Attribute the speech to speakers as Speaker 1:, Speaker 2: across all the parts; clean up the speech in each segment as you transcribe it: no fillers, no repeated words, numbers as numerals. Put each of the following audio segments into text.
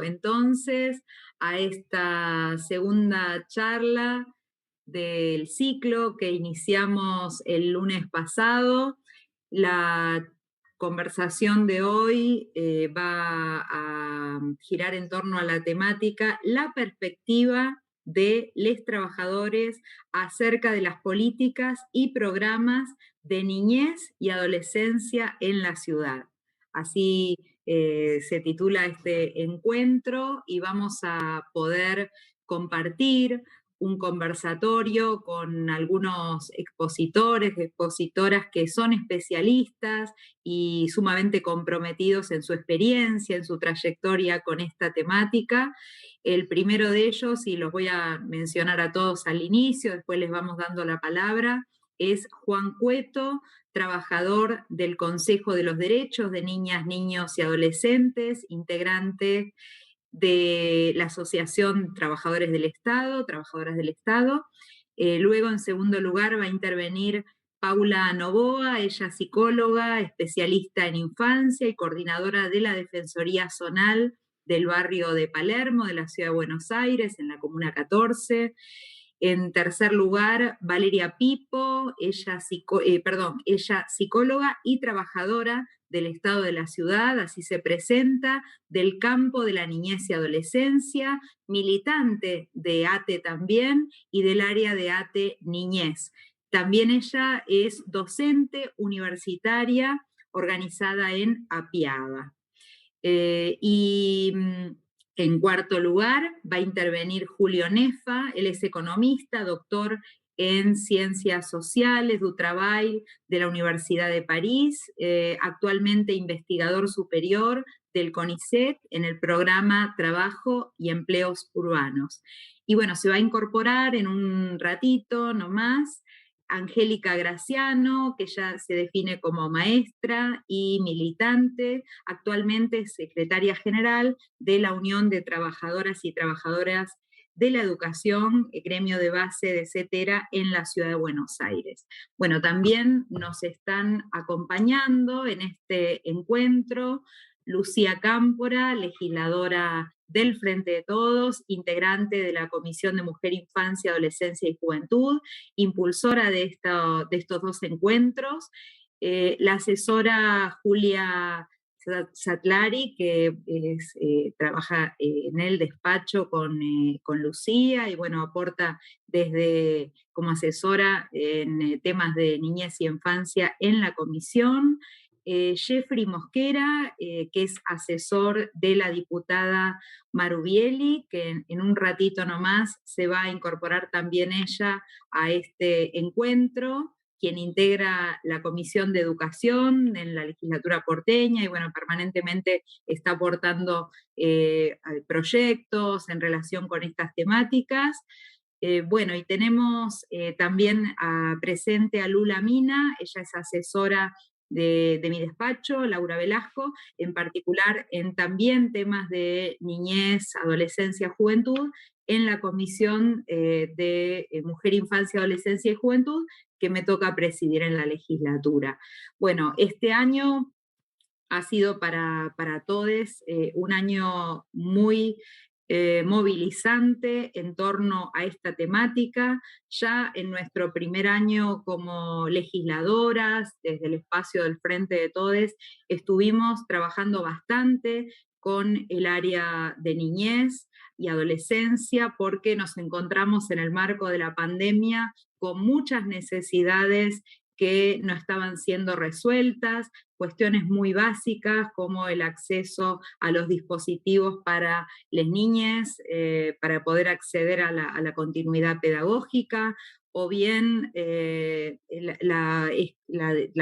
Speaker 1: entonces a esta segunda charla del ciclo que iniciamos el lunes pasado. La conversación de hoy va a girar en torno a la temática la perspectiva de los trabajadores acerca de las políticas y programas de niñez y adolescencia en la ciudad. Así se titula este encuentro y vamos a poder compartir un conversatorio con algunos expositores, expositoras que son especialistas y sumamente comprometidos en su experiencia, en su trayectoria con esta temática. El primero de ellos, y los voy a mencionar a todos al inicio, después les vamos dando la palabra, es Juan Cueto, trabajador del Consejo de los Derechos de Niñas, Niños y Adolescentes, integrante de la Asociación Trabajadores del Estado, Trabajadoras del Estado. Luego, en segundo lugar, va a intervenir Paula Novoa, ella es psicóloga, especialista en infancia y coordinadora de la Defensoría Zonal del barrio de Palermo, de la Ciudad de Buenos Aires, en la Comuna 14. En tercer lugar, Valeria Pipo, ella psicóloga y trabajadora del Estado de la Ciudad, así se presenta, del campo de la niñez y adolescencia, militante de ATE también y del área de ATE Niñez. También ella es docente universitaria organizada en Apiada. En cuarto lugar va a intervenir Julio Nefa, él es economista, doctor en Ciencias Sociales du Travail de la Universidad de París, actualmente investigador superior del CONICET en el programa Trabajo y Empleos Urbanos. Y bueno, se va a incorporar en un ratito nomás Angélica Graciano, que ya se define como maestra y militante, actualmente secretaria general de la Unión de Trabajadoras y Trabajadoras de la Educación, gremio de base de CETERA en la Ciudad de Buenos Aires. Bueno, también nos están acompañando en este encuentro Lucía Cámpora, legisladora del Frente de Todos, integrante de la Comisión de Mujer, Infancia, Adolescencia y Juventud, impulsora de estos dos encuentros, la asesora Julia Satlari, que trabaja en el despacho con Lucía y bueno, aporta desde como asesora en temas de niñez y infancia en la comisión. Jeffrey Mosquera, que es asesor de la diputada Marubieli, que en un ratito nomás se va a incorporar también ella a este encuentro, quien integra la Comisión de Educación en la legislatura porteña y bueno, permanentemente está aportando proyectos en relación con estas temáticas. Bueno, y tenemos también presente a Lula Mina, ella es asesora de mi despacho, Laura Velasco, en particular en también temas de niñez, adolescencia, juventud, en la Comisión de Mujer, Infancia, Adolescencia y Juventud, que me toca presidir en la legislatura. Bueno, este año ha sido para todos un año muy movilizante en torno a esta temática. Ya en nuestro primer año como legisladoras, desde el espacio del Frente de Todes, estuvimos trabajando bastante con el área de niñez y adolescencia, porque nos encontramos en el marco de la pandemia con muchas necesidades que no estaban siendo resueltas, cuestiones muy básicas como el acceso a los dispositivos para las niñas, para poder acceder a la continuidad pedagógica, o bien la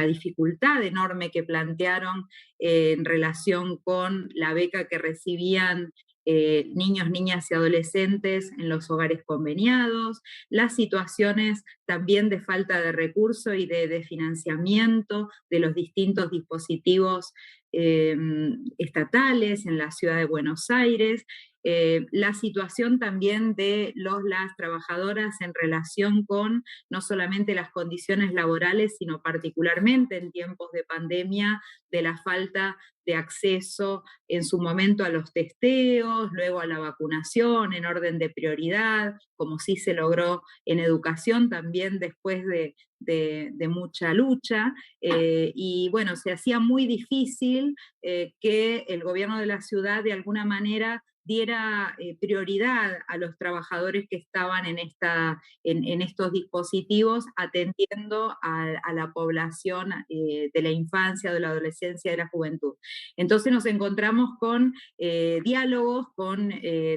Speaker 1: dificultad enorme que plantearon en relación con la beca que recibían niños, niñas y adolescentes en los hogares conveniados, las situaciones también de falta de recursos y de financiamiento de los distintos dispositivos estatales en la ciudad de Buenos Aires, la situación también de las trabajadoras en relación con no solamente las condiciones laborales, sino particularmente en tiempos de pandemia, de la falta de acceso en su momento a los testeos, luego a la vacunación en orden de prioridad, como sí se logró en educación también después de mucha lucha, y bueno, se hacía muy difícil que el gobierno de la ciudad de alguna manera diera prioridad a los trabajadores que estaban en estos dispositivos, atendiendo a la población de la infancia, de la adolescencia, de la juventud. Entonces nos encontramos con diálogos con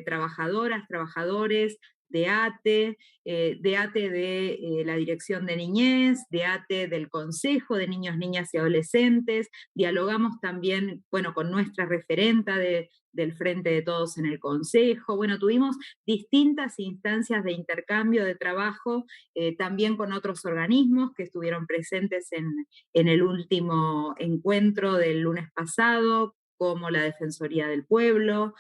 Speaker 1: trabajadoras, trabajadores de ATE, de la Dirección de Niñez, de ATE del Consejo de Niños, Niñas y Adolescentes. Dialogamos también, bueno, con nuestra referenta del Frente de Todos en el Consejo. Bueno, tuvimos distintas instancias de intercambio de trabajo, también con otros organismos que estuvieron presentes en el último encuentro del lunes pasado, como la Defensoría del Pueblo,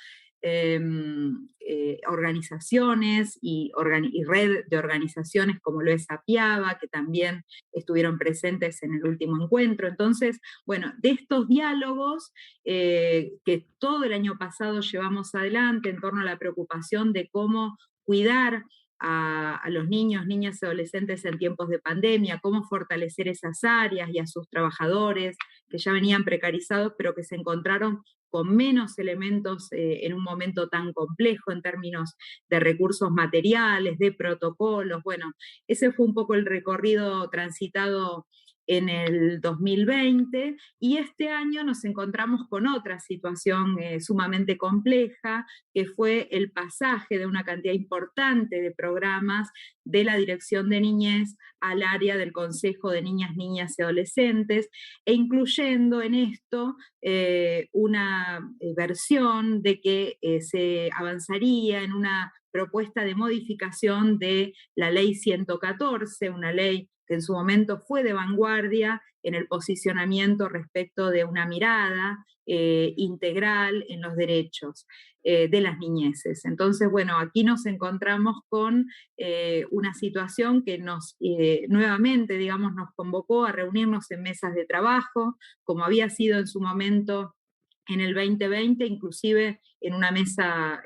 Speaker 1: organizaciones y red de organizaciones como lo es APIABA, que también estuvieron presentes en el último encuentro. Entonces, bueno, de estos diálogos que todo el año pasado llevamos adelante en torno a la preocupación de cómo cuidar a los niños, niñas y adolescentes en tiempos de pandemia, cómo fortalecer esas áreas y a sus trabajadores que ya venían precarizados, pero que se encontraron con menos elementos en un momento tan complejo en términos de recursos materiales, de protocolos. Bueno, ese fue un poco el recorrido transitado en el 2020, y este año nos encontramos con otra situación sumamente compleja, que fue el pasaje de una cantidad importante de programas de la Dirección de Niñez al área del Consejo de Niñas, Niñas y Adolescentes, e incluyendo en esto una versión de que se avanzaría en una propuesta de modificación de la ley 114, una ley que en su momento fue de vanguardia en el posicionamiento respecto de una mirada integral en los derechos de las niñeces. Entonces, bueno, aquí nos encontramos con una situación que nuevamente, digamos, nos convocó a reunirnos en mesas de trabajo, como había sido en su momento en el 2020, inclusive en una mesa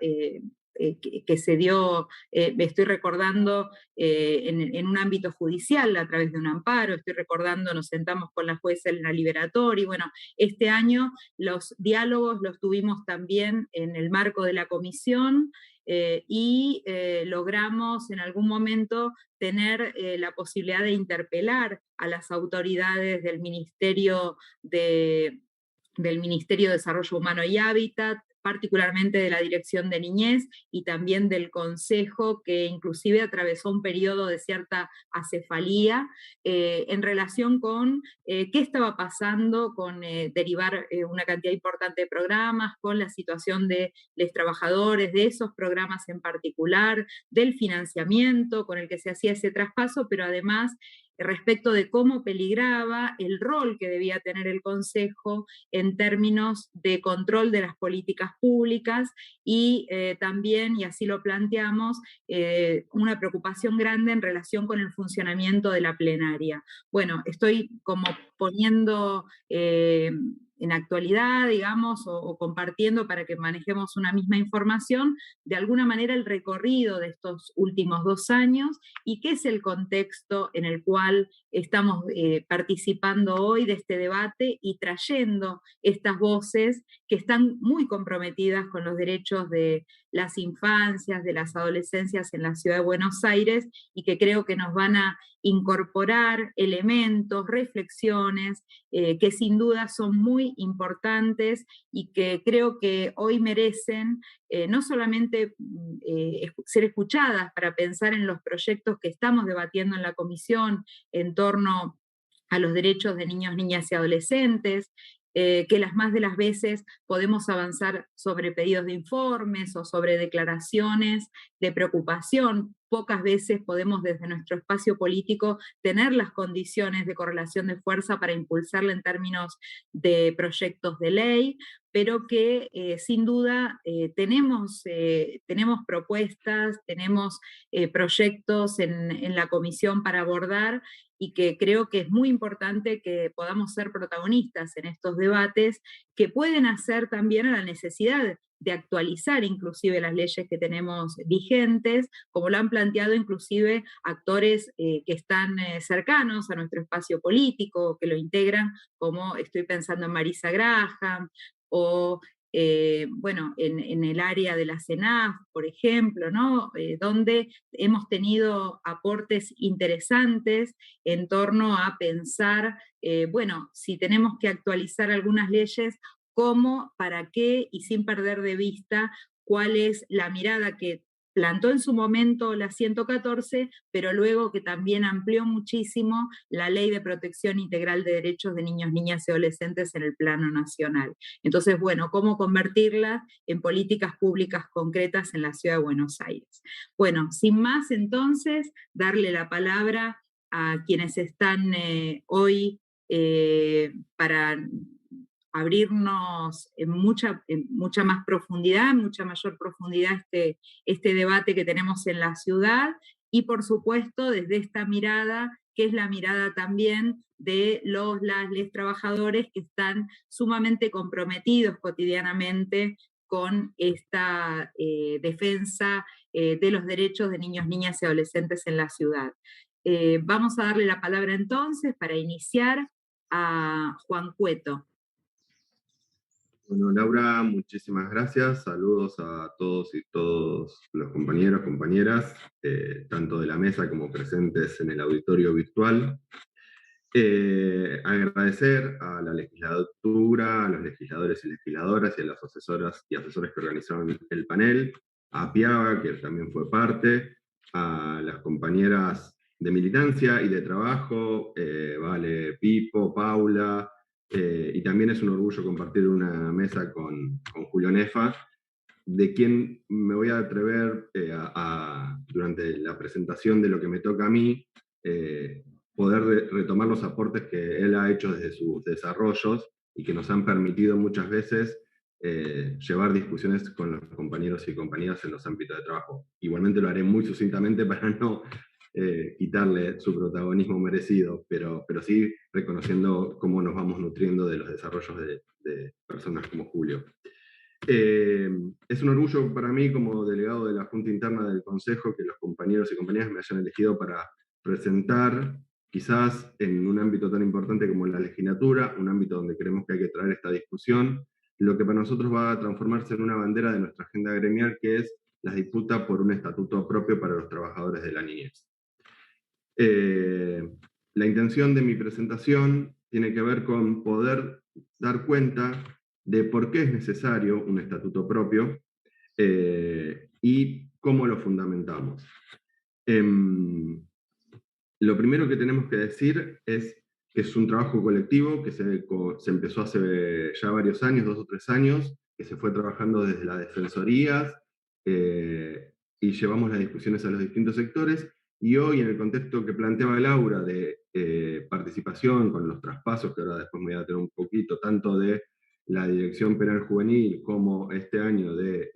Speaker 1: que se dio, estoy recordando, en un ámbito judicial a través de un amparo, estoy recordando, nos sentamos con la jueza Elena Liberatori, y bueno, este año los diálogos los tuvimos también en el marco de la comisión, y logramos en algún momento tener la posibilidad de interpelar a las autoridades del Ministerio de Desarrollo Humano y Hábitat, particularmente de la Dirección de Niñez y también del Consejo, que inclusive atravesó un periodo de cierta acefalía en relación con qué estaba pasando con derivar una cantidad importante de programas, con la situación de los trabajadores, de esos programas en particular, del financiamiento con el que se hacía ese traspaso, pero además respecto de cómo peligraba el rol que debía tener el Consejo en términos de control de las políticas públicas, y también, y así lo planteamos, una preocupación grande en relación con el funcionamiento de la plenaria. Bueno, estoy como poniendo en actualidad, digamos, o compartiendo para que manejemos una misma información, de alguna manera el recorrido de estos últimos 2 años y qué es el contexto en el cual estamos participando hoy de este debate y trayendo estas voces que están muy comprometidas con los derechos de las infancias, de las adolescencias en la ciudad de Buenos Aires, y que creo que nos van a incorporar elementos, reflexiones, que sin duda son muy importantes y que creo que hoy merecen no solamente ser escuchadas para pensar en los proyectos que estamos debatiendo en la comisión en torno a los derechos de niños, niñas y adolescentes, que las más de las veces podemos avanzar sobre pedidos de informes o sobre declaraciones de preocupación pocas veces podemos desde nuestro espacio político tener las condiciones de correlación de fuerza para impulsarla en términos de proyectos de ley, pero que sin duda tenemos propuestas, tenemos proyectos en la comisión para abordar, y que creo que es muy importante que podamos ser protagonistas en estos debates, que pueden hacer también a la necesidad de actualizar inclusive las leyes que tenemos vigentes, como lo han planteado inclusive actores que están cercanos a nuestro espacio político, que lo integran, como estoy pensando en Marisa Graham, o bueno, en el área de la CENAF, por ejemplo, ¿no? Donde hemos tenido aportes interesantes en torno a pensar, bueno, si tenemos que actualizar algunas leyes, cómo, para qué, y sin perder de vista cuál es la mirada que plantó en su momento la 114, pero luego que también amplió muchísimo la Ley de Protección Integral de Derechos de Niños, Niñas y Adolescentes en el plano nacional. Entonces, bueno, cómo convertirla en políticas públicas concretas en la Ciudad de Buenos Aires. Bueno, sin más, entonces, darle la palabra a quienes están hoy para abrirnos en mucha más profundidad, en mucha mayor profundidad este debate que tenemos en la ciudad, y por supuesto desde esta mirada, que es la mirada también de les trabajadores que están sumamente comprometidos cotidianamente con esta defensa de los derechos de niños, niñas y adolescentes en la ciudad. Vamos a darle la palabra entonces para iniciar a Juan Cueto.
Speaker 2: Bueno, Laura, muchísimas gracias. Saludos a todos y todos los compañeros, compañeras, tanto de la mesa como presentes en el auditorio virtual. Agradecer a la legislatura, a los legisladores y legisladoras y a las asesoras y asesores que organizaron el panel, a Piaga, que también fue parte, a las compañeras de militancia y de trabajo, Vale, Pipo, Paula, y también es un orgullo compartir una mesa con Julio Nefa, de quien me voy a atrever durante la presentación de lo que me toca a mí, poder retomar los aportes que él ha hecho desde sus desarrollos y que nos han permitido muchas veces llevar discusiones con los compañeros y compañeras en los ámbitos de trabajo. Igualmente lo haré muy sucintamente para no quitarle su protagonismo merecido, pero sí reconociendo cómo nos vamos nutriendo de los desarrollos de personas como Julio. Es un orgullo para mí como delegado de la Junta Interna del Consejo que los compañeros y compañeras me hayan elegido para presentar, quizás en un ámbito tan importante como la legislatura, un ámbito donde creemos que hay que traer esta discusión, lo que para nosotros va a transformarse en una bandera de nuestra agenda gremial, que es la disputa por un estatuto propio para los trabajadores de la niñez. La intención de mi presentación tiene que ver con poder dar cuenta de por qué es necesario un estatuto propio y cómo lo fundamentamos. Lo primero que tenemos que decir es que es un trabajo colectivo que se empezó hace ya varios años, 2 o 3 años, que se fue trabajando desde las defensorías y llevamos las discusiones a los distintos sectores. Y hoy, en el contexto que planteaba Laura de participación con los traspasos, que ahora después me voy a tener un poquito, tanto de la Dirección Penal Juvenil como este año de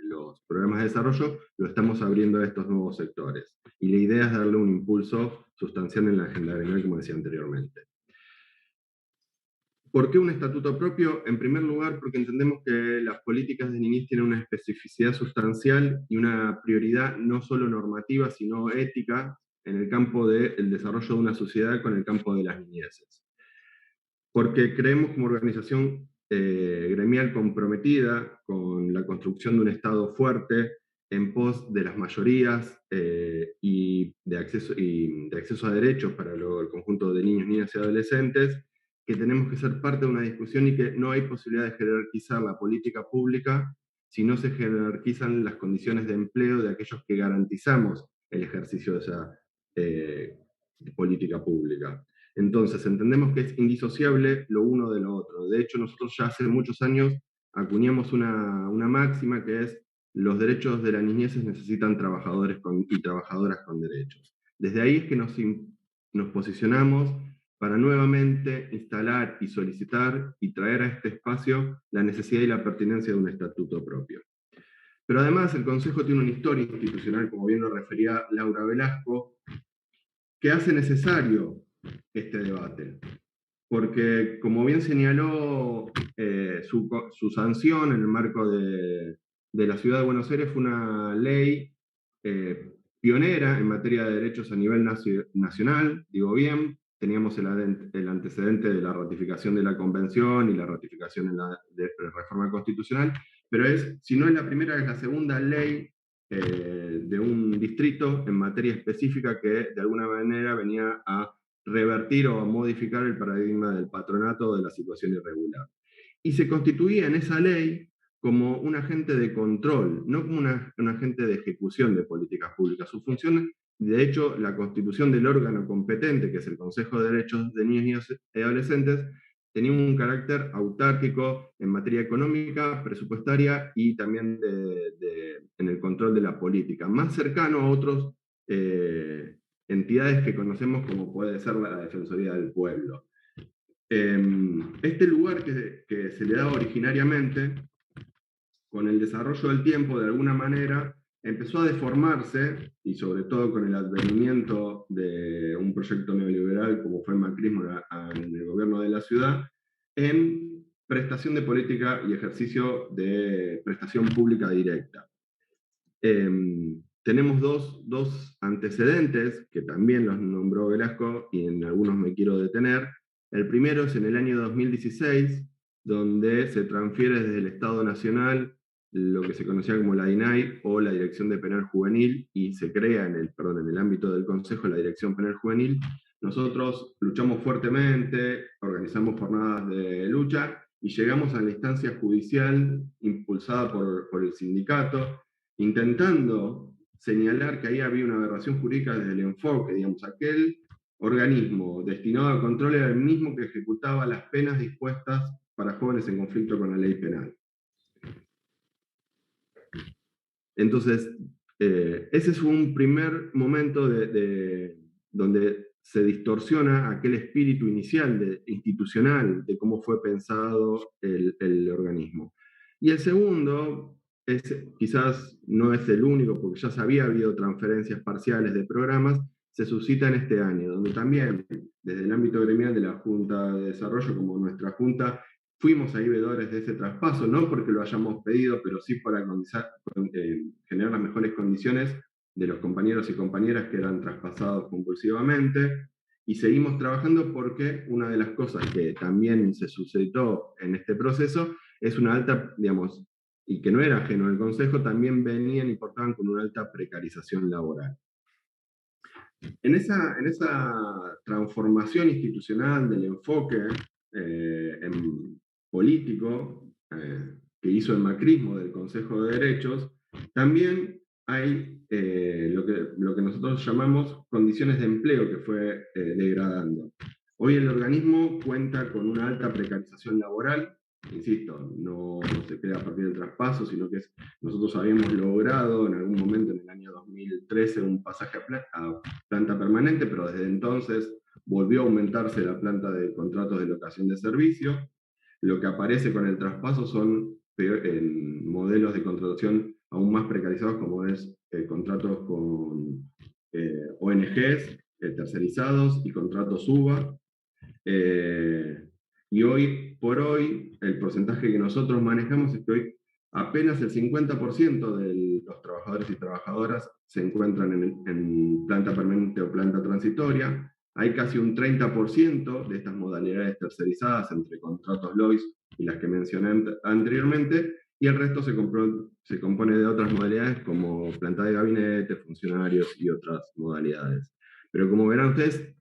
Speaker 2: los programas de desarrollo, lo estamos abriendo a estos nuevos sectores. Y la idea es darle un impulso sustancial en la agenda gremial, como decía anteriormente. ¿Por qué un estatuto propio? En primer lugar, porque entendemos que las políticas de niñez tienen una especificidad sustancial y una prioridad no solo normativa, sino ética en el campo del desarrollo de una sociedad con el campo de las niñeces. Porque creemos como organización gremial comprometida con la construcción de un Estado fuerte en pos de las mayorías y de acceso a derechos para el conjunto de niños, niñas y adolescentes, que tenemos que ser parte de una discusión y que no hay posibilidad de jerarquizar la política pública si no se jerarquizan las condiciones de empleo de aquellos que garantizamos el ejercicio de esa política pública. Entonces, entendemos que es indisociable lo uno de lo otro. De hecho, nosotros ya hace muchos años acuñamos una máxima que es los derechos de las niñeces necesitan trabajadores y trabajadoras con derechos. Desde ahí es que nos posicionamos para nuevamente instalar y solicitar y traer a este espacio la necesidad y la pertinencia de un estatuto propio. Pero además el Consejo tiene una historia institucional, como bien lo refería Laura Velasco, que hace necesario este debate. Porque, como bien señaló, su sanción en el marco de la Ciudad de Buenos Aires fue una ley pionera en materia de derechos a nivel nacional, digo bien, teníamos el antecedente de la ratificación de la Convención y la ratificación de la reforma constitucional, pero si no es la primera, es la segunda ley de un distrito en materia específica que de alguna manera venía a revertir o a modificar el paradigma del patronato de la situación irregular. Y se constituía en esa ley como un agente de control, no como un agente de ejecución de políticas públicas. Su función, de hecho, la constitución del órgano competente, que es el Consejo de Derechos de Niños y Adolescentes, tenía un carácter autárquico en materia económica, presupuestaria y también en el control de la política, más cercano a otros entidades que conocemos como puede ser la Defensoría del Pueblo. Este lugar que se le daba originariamente, con el desarrollo del tiempo, de alguna manera, empezó a deformarse, y sobre todo con el advenimiento de un proyecto neoliberal como fue el macrismo en el gobierno de la ciudad, en prestación de política y ejercicio de prestación pública directa. Tenemos dos antecedentes, que también los nombró Velasco, y en algunos me quiero detener. El primero es en el año 2016, donde se transfiere desde el Estado Nacional lo que se conocía como la DINAI o la Dirección de Penal Juvenil, y se crea en el ámbito del Consejo la Dirección Penal Juvenil. Nosotros luchamos fuertemente, organizamos jornadas de lucha, y llegamos a la instancia judicial impulsada por el sindicato, intentando señalar que ahí había una aberración jurídica desde el enfoque, digamos, aquel organismo destinado al control era el mismo que ejecutaba las penas dispuestas para jóvenes en conflicto con la ley penal. Entonces, ese es un primer momento donde se distorsiona aquel espíritu inicial institucional de cómo fue pensado el organismo. Y el segundo, quizás no es el único, porque ya se había habido transferencias parciales de programas, se suscita en este año, donde también desde el ámbito gremial de la Junta de Desarrollo, como nuestra Junta, fuimos ahí veedores de ese traspaso, no porque lo hayamos pedido, pero sí para generar las mejores condiciones de los compañeros y compañeras que eran traspasados compulsivamente. Y seguimos trabajando porque una de las cosas que también se suscitó en este proceso es una alta, digamos, y que no era ajeno al Consejo, también venían y portaban con una alta precarización laboral. En esa transformación institucional del enfoque político que hizo el macrismo del Consejo de Derechos, también hay lo que nosotros llamamos condiciones de empleo que fue degradando. Hoy el organismo cuenta con una alta precarización laboral, insisto, no se crea a partir del traspaso, sino que nosotros habíamos logrado en algún momento en el año 2013 un pasaje a planta permanente, pero desde entonces volvió a aumentarse la planta de contratos de locación de servicio. Lo que aparece con el traspaso son modelos de contratación aún más precarizados, como es contratos con ONGs tercerizados y contratos UBA. Y hoy por hoy, el porcentaje que nosotros manejamos es que hoy apenas el 50% de los trabajadores y trabajadoras se encuentran en planta permanente o planta transitoria. Hay casi un 30% de estas modalidades tercerizadas entre contratos LOIS y las que mencioné anteriormente, y el resto se compone de otras modalidades como planta de gabinete, funcionarios y otras modalidades. Pero como verán ustedes,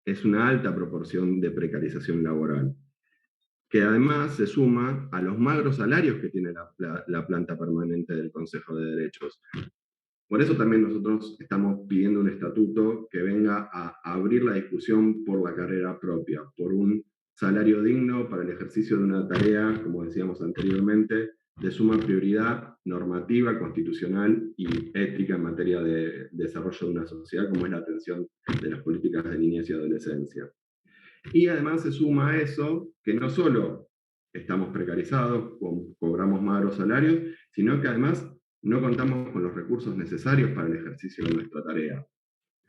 Speaker 2: es una alta proporción de precarización laboral, que además se suma a los magros salarios que tiene la planta permanente del Consejo de Derechos. Por eso también nosotros estamos pidiendo un estatuto que venga a abrir la discusión por la carrera propia, por un salario digno para el ejercicio de una tarea, como decíamos anteriormente, de suma prioridad normativa, constitucional y ética en materia de desarrollo de una sociedad, como es la atención de las políticas de niñez y adolescencia. Y además se suma a eso que no solo estamos precarizados, cobramos magros salarios, sino que además no contamos con los recursos necesarios para el ejercicio de nuestra tarea.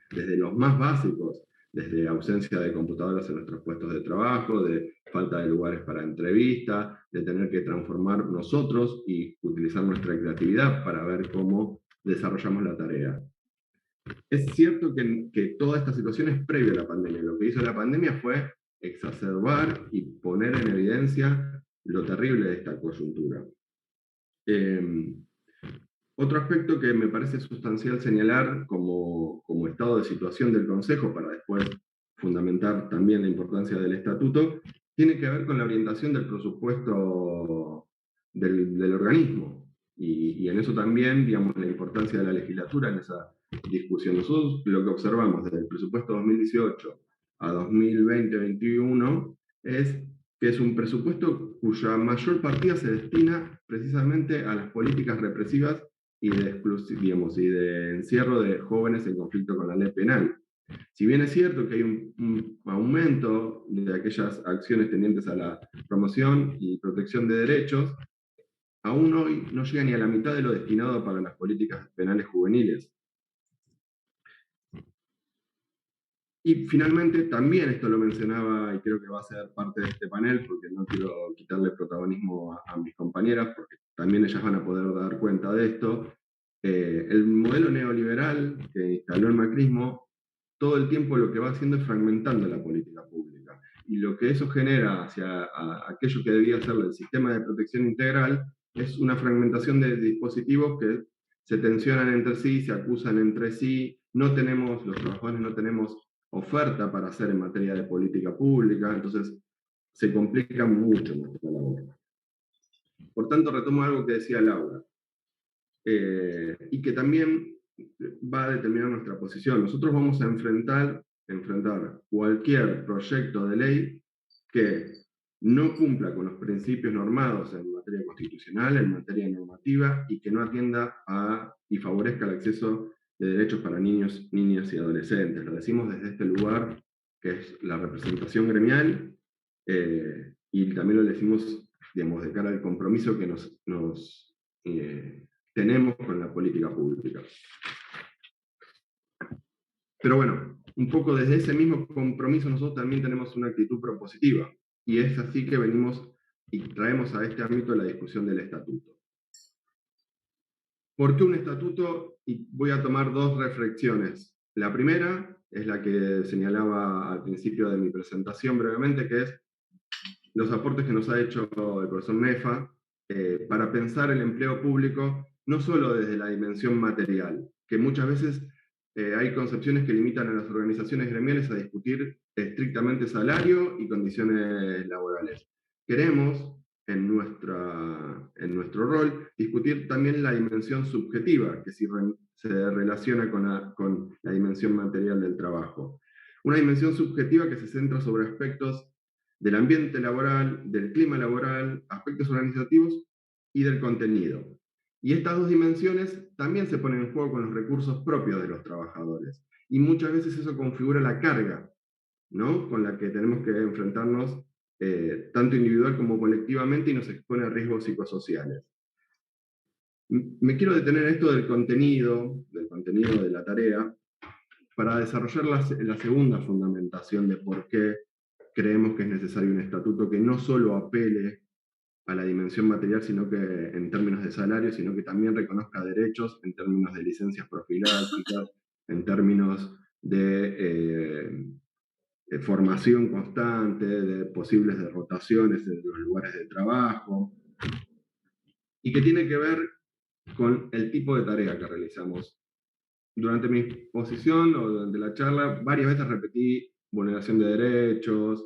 Speaker 2: Desde los más básicos, desde ausencia de computadoras en nuestros puestos de trabajo, de falta de lugares para entrevistas, de tener que transformar nosotros y utilizar nuestra creatividad para ver cómo desarrollamos la tarea. Es cierto que toda esta situación es previa a la pandemia. Lo que hizo la pandemia fue exacerbar y poner en evidencia lo terrible de esta coyuntura. Otro aspecto que me parece sustancial señalar como estado de situación del Consejo, para después fundamentar también la importancia del estatuto, tiene que ver con la orientación del presupuesto del organismo. Y en eso también, digamos, la importancia de la legislatura en esa discusión. Nosotros lo que observamos desde el presupuesto 2018 a 2020-2021 es que es un presupuesto cuya mayor partida se destina precisamente a las políticas represivas y de encierro de jóvenes en conflicto con la ley penal. Si bien es cierto que hay un aumento de aquellas acciones tendientes a la promoción y protección de derechos, aún hoy no llega ni a la mitad de lo destinado para las políticas penales juveniles. Y finalmente, también esto lo mencionaba y creo que va a ser parte de este panel, porque no quiero quitarle protagonismo a mis compañeras, porque también ellas van a poder dar cuenta de esto. El modelo neoliberal que instaló el macrismo, todo el tiempo lo que va haciendo es fragmentando la política pública. Y lo que eso genera hacia aquello que debía ser el sistema de protección integral es una fragmentación de dispositivos que se tensionan entre sí, se acusan entre sí, los trabajadores no tenemos oferta para hacer en materia de política pública, entonces se complica mucho nuestra labor. Por tanto, retomo algo que decía Laura, y que también va a determinar nuestra posición. Nosotros vamos a enfrentar cualquier proyecto de ley que no cumpla con los principios normados en materia constitucional, en materia normativa, y que no atienda y favorezca el acceso de derechos para niños, niñas y adolescentes. Lo decimos desde este lugar, que es la representación gremial, y también lo decimos, digamos, de cara al compromiso que nos tenemos con la política pública. Pero bueno, un poco desde ese mismo compromiso nosotros también tenemos una actitud propositiva, y es así que venimos y traemos a este ámbito la discusión del estatuto. ¿Por qué un estatuto? Y voy a tomar dos reflexiones. La primera es la que señalaba al principio de mi presentación brevemente, que es los aportes que nos ha hecho el profesor Nefa para pensar el empleo público no solo desde la dimensión material, que muchas veces hay concepciones que limitan a las organizaciones gremiales a discutir estrictamente salario y condiciones laborales. Queremos, en nuestro rol, discutir también la dimensión subjetiva, que se relaciona con la dimensión material del trabajo. Una dimensión subjetiva que se centra sobre aspectos del ambiente laboral, del clima laboral, aspectos organizativos y del contenido. Y estas dos dimensiones también se ponen en juego con los recursos propios de los trabajadores. Y muchas veces eso configura la carga, ¿no?, con la que tenemos que enfrentarnos tanto individual como colectivamente, y nos expone a riesgos psicosociales. Me quiero detener en esto del contenido de la tarea, para desarrollar la segunda fundamentación de por qué creemos que es necesario un estatuto que no solo apele a la dimensión material, sino que en términos de salario, sino que también reconozca derechos en términos de licencias profilácticas, en términos de formación constante, de posibles de rotaciones en los lugares de trabajo, y que tiene que ver con el tipo de tarea que realizamos. Durante mi exposición o durante la charla, varias veces repetí vulneración de derechos,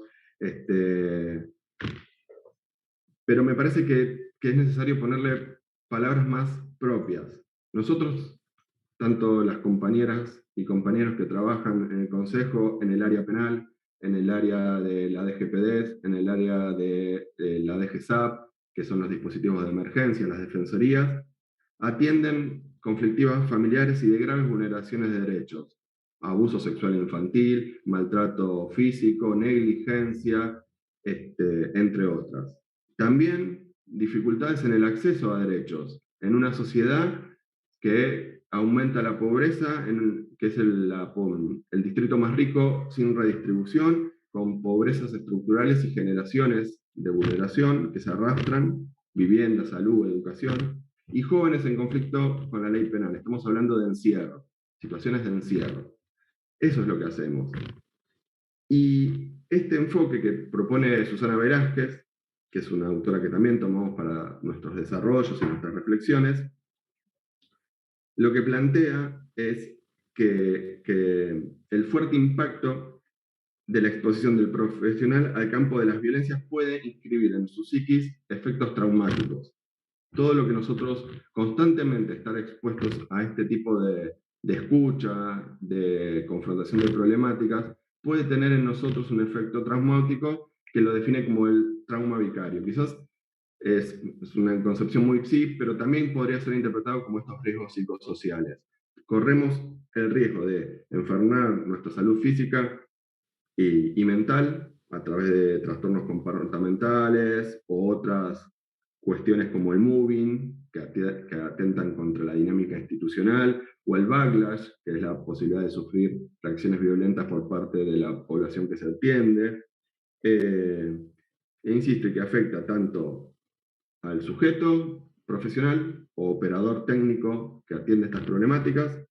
Speaker 2: pero me parece que es necesario ponerle palabras más propias. Nosotros, tanto las compañeras y compañeros que trabajan en el Consejo, en el área penal, en el área de la DGPD, en el área de la DGSAP, que son los dispositivos de emergencia, las defensorías, atienden conflictivas familiares y de graves vulneraciones de derechos, abuso sexual infantil, maltrato físico, negligencia, entre otras. También dificultades en el acceso a derechos, en una sociedad que aumenta la pobreza, que es el distrito más rico sin redistribución, con pobrezas estructurales y generaciones de vulneración que se arrastran, vivienda, salud, educación, y jóvenes en conflicto con la ley penal. Estamos hablando de encierro, situaciones de encierro. Eso es lo que hacemos. Y este enfoque que propone Susana Velázquez, que es una autora que también tomamos para nuestros desarrollos y nuestras reflexiones, lo que plantea es que el fuerte impacto de la exposición del profesional al campo de las violencias puede inscribir en su psiquis efectos traumáticos. Todo lo que nosotros constantemente estar expuestos a este tipo de escucha, de confrontación de problemáticas, puede tener en nosotros un efecto traumático que lo define como el trauma vicario. Quizás es una concepción muy psi, pero también podría ser interpretado como estos riesgos psicosociales. Corremos el riesgo de enfermar nuestra salud física y mental a través de trastornos comportamentales o otras cuestiones como el moving, que atentan contra la dinámica institucional, o el backlash, que es la posibilidad de sufrir reacciones violentas por parte de la población que se atiende. E insisto, que afecta tanto al sujeto profesional o operador técnico que atiende estas problemáticas,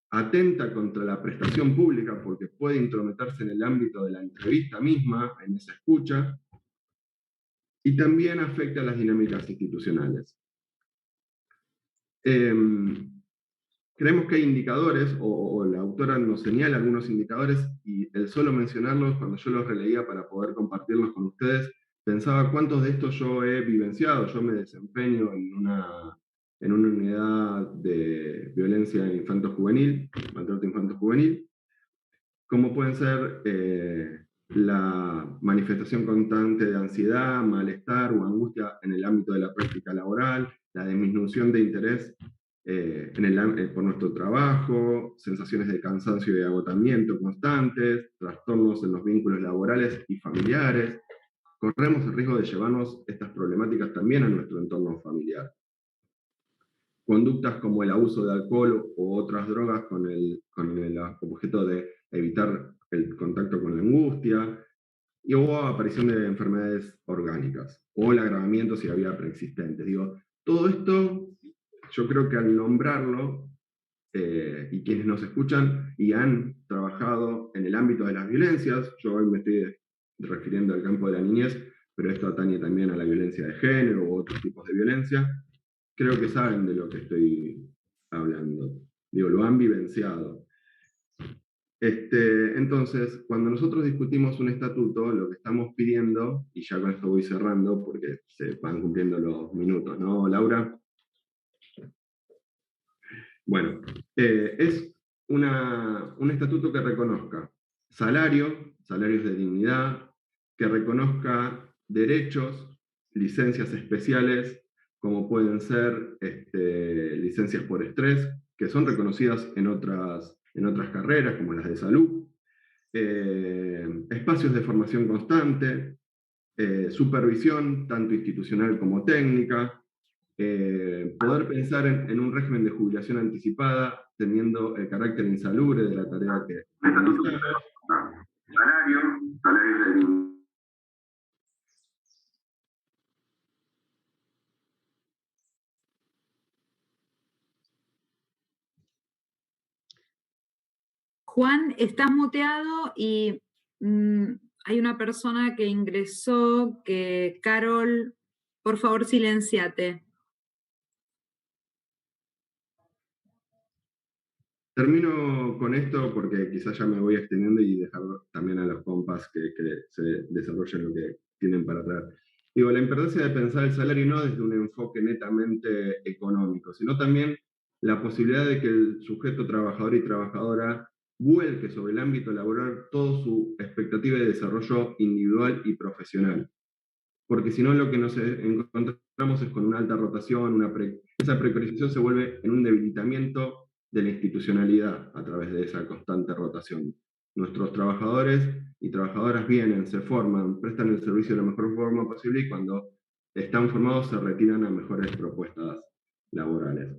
Speaker 2: atenta contra la prestación pública porque puede intrometerse en el ámbito de la entrevista misma, en esa escucha, y también afecta a las dinámicas institucionales. Creemos que hay indicadores, o la autora nos señala algunos indicadores, y el solo mencionarlos, cuando yo los releía para poder compartirlos con ustedes, pensaba cuántos de estos yo he vivenciado. Yo me desempeño en una unidad de violencia infanto-juvenil, maltrato infanto-juvenil, como pueden ser la manifestación constante de ansiedad, malestar o angustia en el ámbito de la práctica laboral, la disminución de interés por nuestro trabajo, sensaciones de cansancio y agotamiento constantes, trastornos en los vínculos laborales y familiares. Corremos el riesgo de llevarnos estas problemáticas también a nuestro entorno familiar. Conductas como el abuso de alcohol o otras drogas con el objeto de evitar el contacto con la angustia, y hubo aparición de enfermedades orgánicas, o el agravamiento si había preexistentes. Digo, todo esto, yo creo que al nombrarlo, y quienes nos escuchan y han trabajado en el ámbito de las violencias, yo hoy me estoy refiriendo al campo de la niñez, pero esto atañe también a la violencia de género u otros tipos de violencia, creo que saben de lo que estoy hablando. Digo, lo han vivenciado. Entonces, cuando nosotros discutimos un estatuto, lo que estamos pidiendo, y ya con esto voy cerrando porque se van cumpliendo los minutos, ¿no, Laura? Bueno, es un estatuto que reconozca salarios de dignidad, que reconozca derechos, licencias especiales, como pueden ser licencias por estrés, que son reconocidas en otras carreras, como las de salud, espacios de formación constante, supervisión, tanto institucional como técnica, poder pensar en un régimen de jubilación anticipada, teniendo el carácter insalubre de la tarea que realizamos. Salarios de...
Speaker 1: Juan, estás muteado y hay una persona que ingresó, que Carol, por favor silenciate.
Speaker 2: Termino con esto porque quizás ya me voy extendiendo y dejar también a los compas que se desarrollen lo que tienen para traer. Digo, la importancia de pensar el salario no desde un enfoque netamente económico, sino también la posibilidad de que el sujeto trabajador y trabajadora vuelque sobre el ámbito laboral toda su expectativa de desarrollo individual y profesional. porque si no lo que nos encontramos es con una alta rotación, esa precarización se vuelve en un debilitamiento de la institucionalidad a través de esa constante rotación. Nuestros trabajadores y trabajadoras vienen, se forman, prestan el servicio de la mejor forma posible y cuando están formados se retiran a mejores propuestas laborales.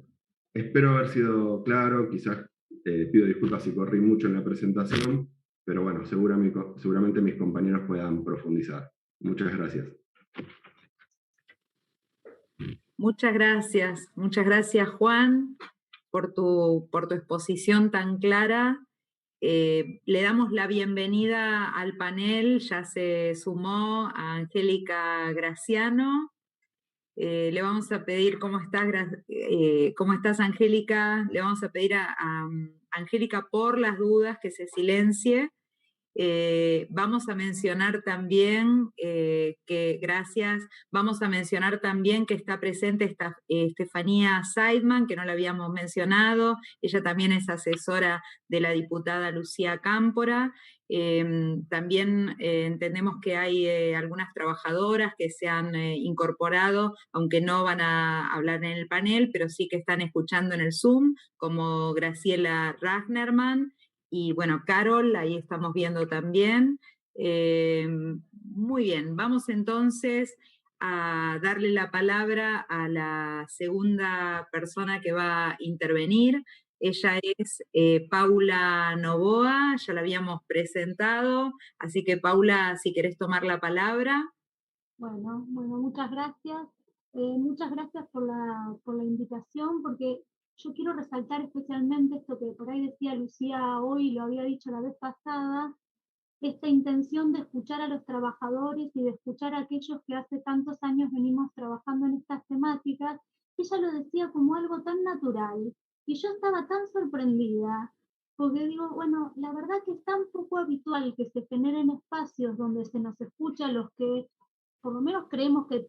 Speaker 2: Espero haber sido claro, quizás pido disculpas si corrí mucho en la presentación, pero bueno, seguramente mis compañeros puedan profundizar. Muchas gracias.
Speaker 1: Muchas gracias Juan por tu exposición tan clara. Le damos la bienvenida al panel, ya se sumó a Angélica Graciano. Le vamos a pedir, ¿cómo estás Angélica? Le vamos a pedir a Angélica por las dudas que se silencie. Vamos a mencionar también vamos a mencionar también que está presente Estefanía Seidman, que no la habíamos mencionado, ella también es asesora de la diputada Lucía Cámpora. También entendemos que hay algunas trabajadoras que se han incorporado, aunque no van a hablar en el panel, pero sí que están escuchando en el Zoom, como Graciela Ragnerman. Y bueno, Carol, ahí estamos viendo también. Muy bien, vamos entonces a darle la palabra a la segunda persona que va a intervenir. Ella es Paula Novoa, ya la habíamos presentado, así que Paula, si querés tomar la palabra.
Speaker 3: Bueno, muchas gracias. Muchas gracias por la invitación, porque yo quiero resaltar especialmente esto que por ahí decía Lucía hoy, lo había dicho la vez pasada, esta intención de escuchar a los trabajadores y de escuchar a aquellos que hace tantos años venimos trabajando en estas temáticas. Ella lo decía como algo tan natural y yo estaba tan sorprendida, porque digo, bueno, la verdad que es tan poco habitual que se generen espacios donde se nos escucha a los que por lo menos creemos que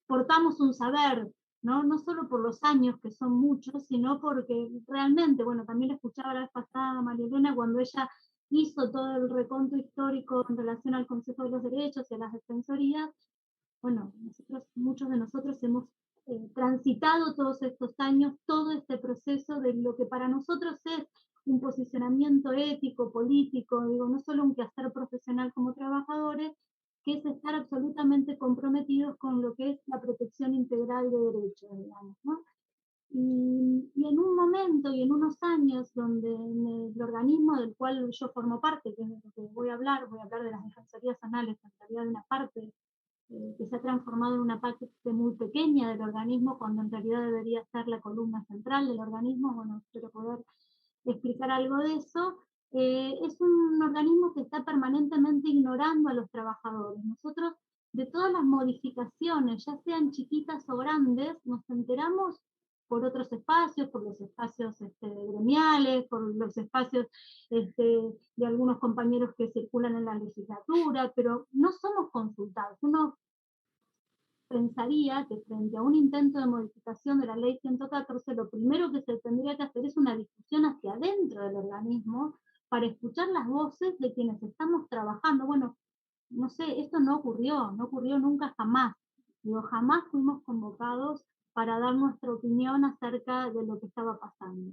Speaker 3: portamos un saber, ¿no? No solo por los años, que son muchos, sino porque realmente, bueno, también escuchaba la vez pasada a María Elena cuando ella hizo todo el reconto histórico en relación al Consejo de los Derechos y a las defensorías. Bueno, muchos de nosotros hemos transitado todos estos años, todo este proceso de lo que para nosotros es un posicionamiento ético, político, digo, no solo un quehacer profesional como trabajadores, que es estar absolutamente comprometidos con lo que es la protección integral de derechos, digamos, ¿no? Y en un momento y en unos años donde en el organismo del cual yo formo parte, que es de lo que voy a hablar de las defensorías anales, en realidad de una parte que se ha transformado en una parte muy pequeña del organismo, cuando en realidad debería ser la columna central del organismo. Bueno, espero poder explicar algo de eso. Es un organismo que está permanentemente ignorando a los trabajadores. Nosotros, de todas las modificaciones, ya sean chiquitas o grandes, nos enteramos por otros espacios, por los espacios gremiales, por los espacios de algunos compañeros que circulan en la legislatura, pero no somos consultados. Uno pensaría que frente a un intento de modificación de la ley 114, lo primero que se tendría que hacer es una discusión hacia adentro del organismo para escuchar las voces de quienes estamos trabajando. Bueno, no sé, esto no ocurrió nunca jamás. Digo, jamás fuimos convocados para dar nuestra opinión acerca de lo que estaba pasando.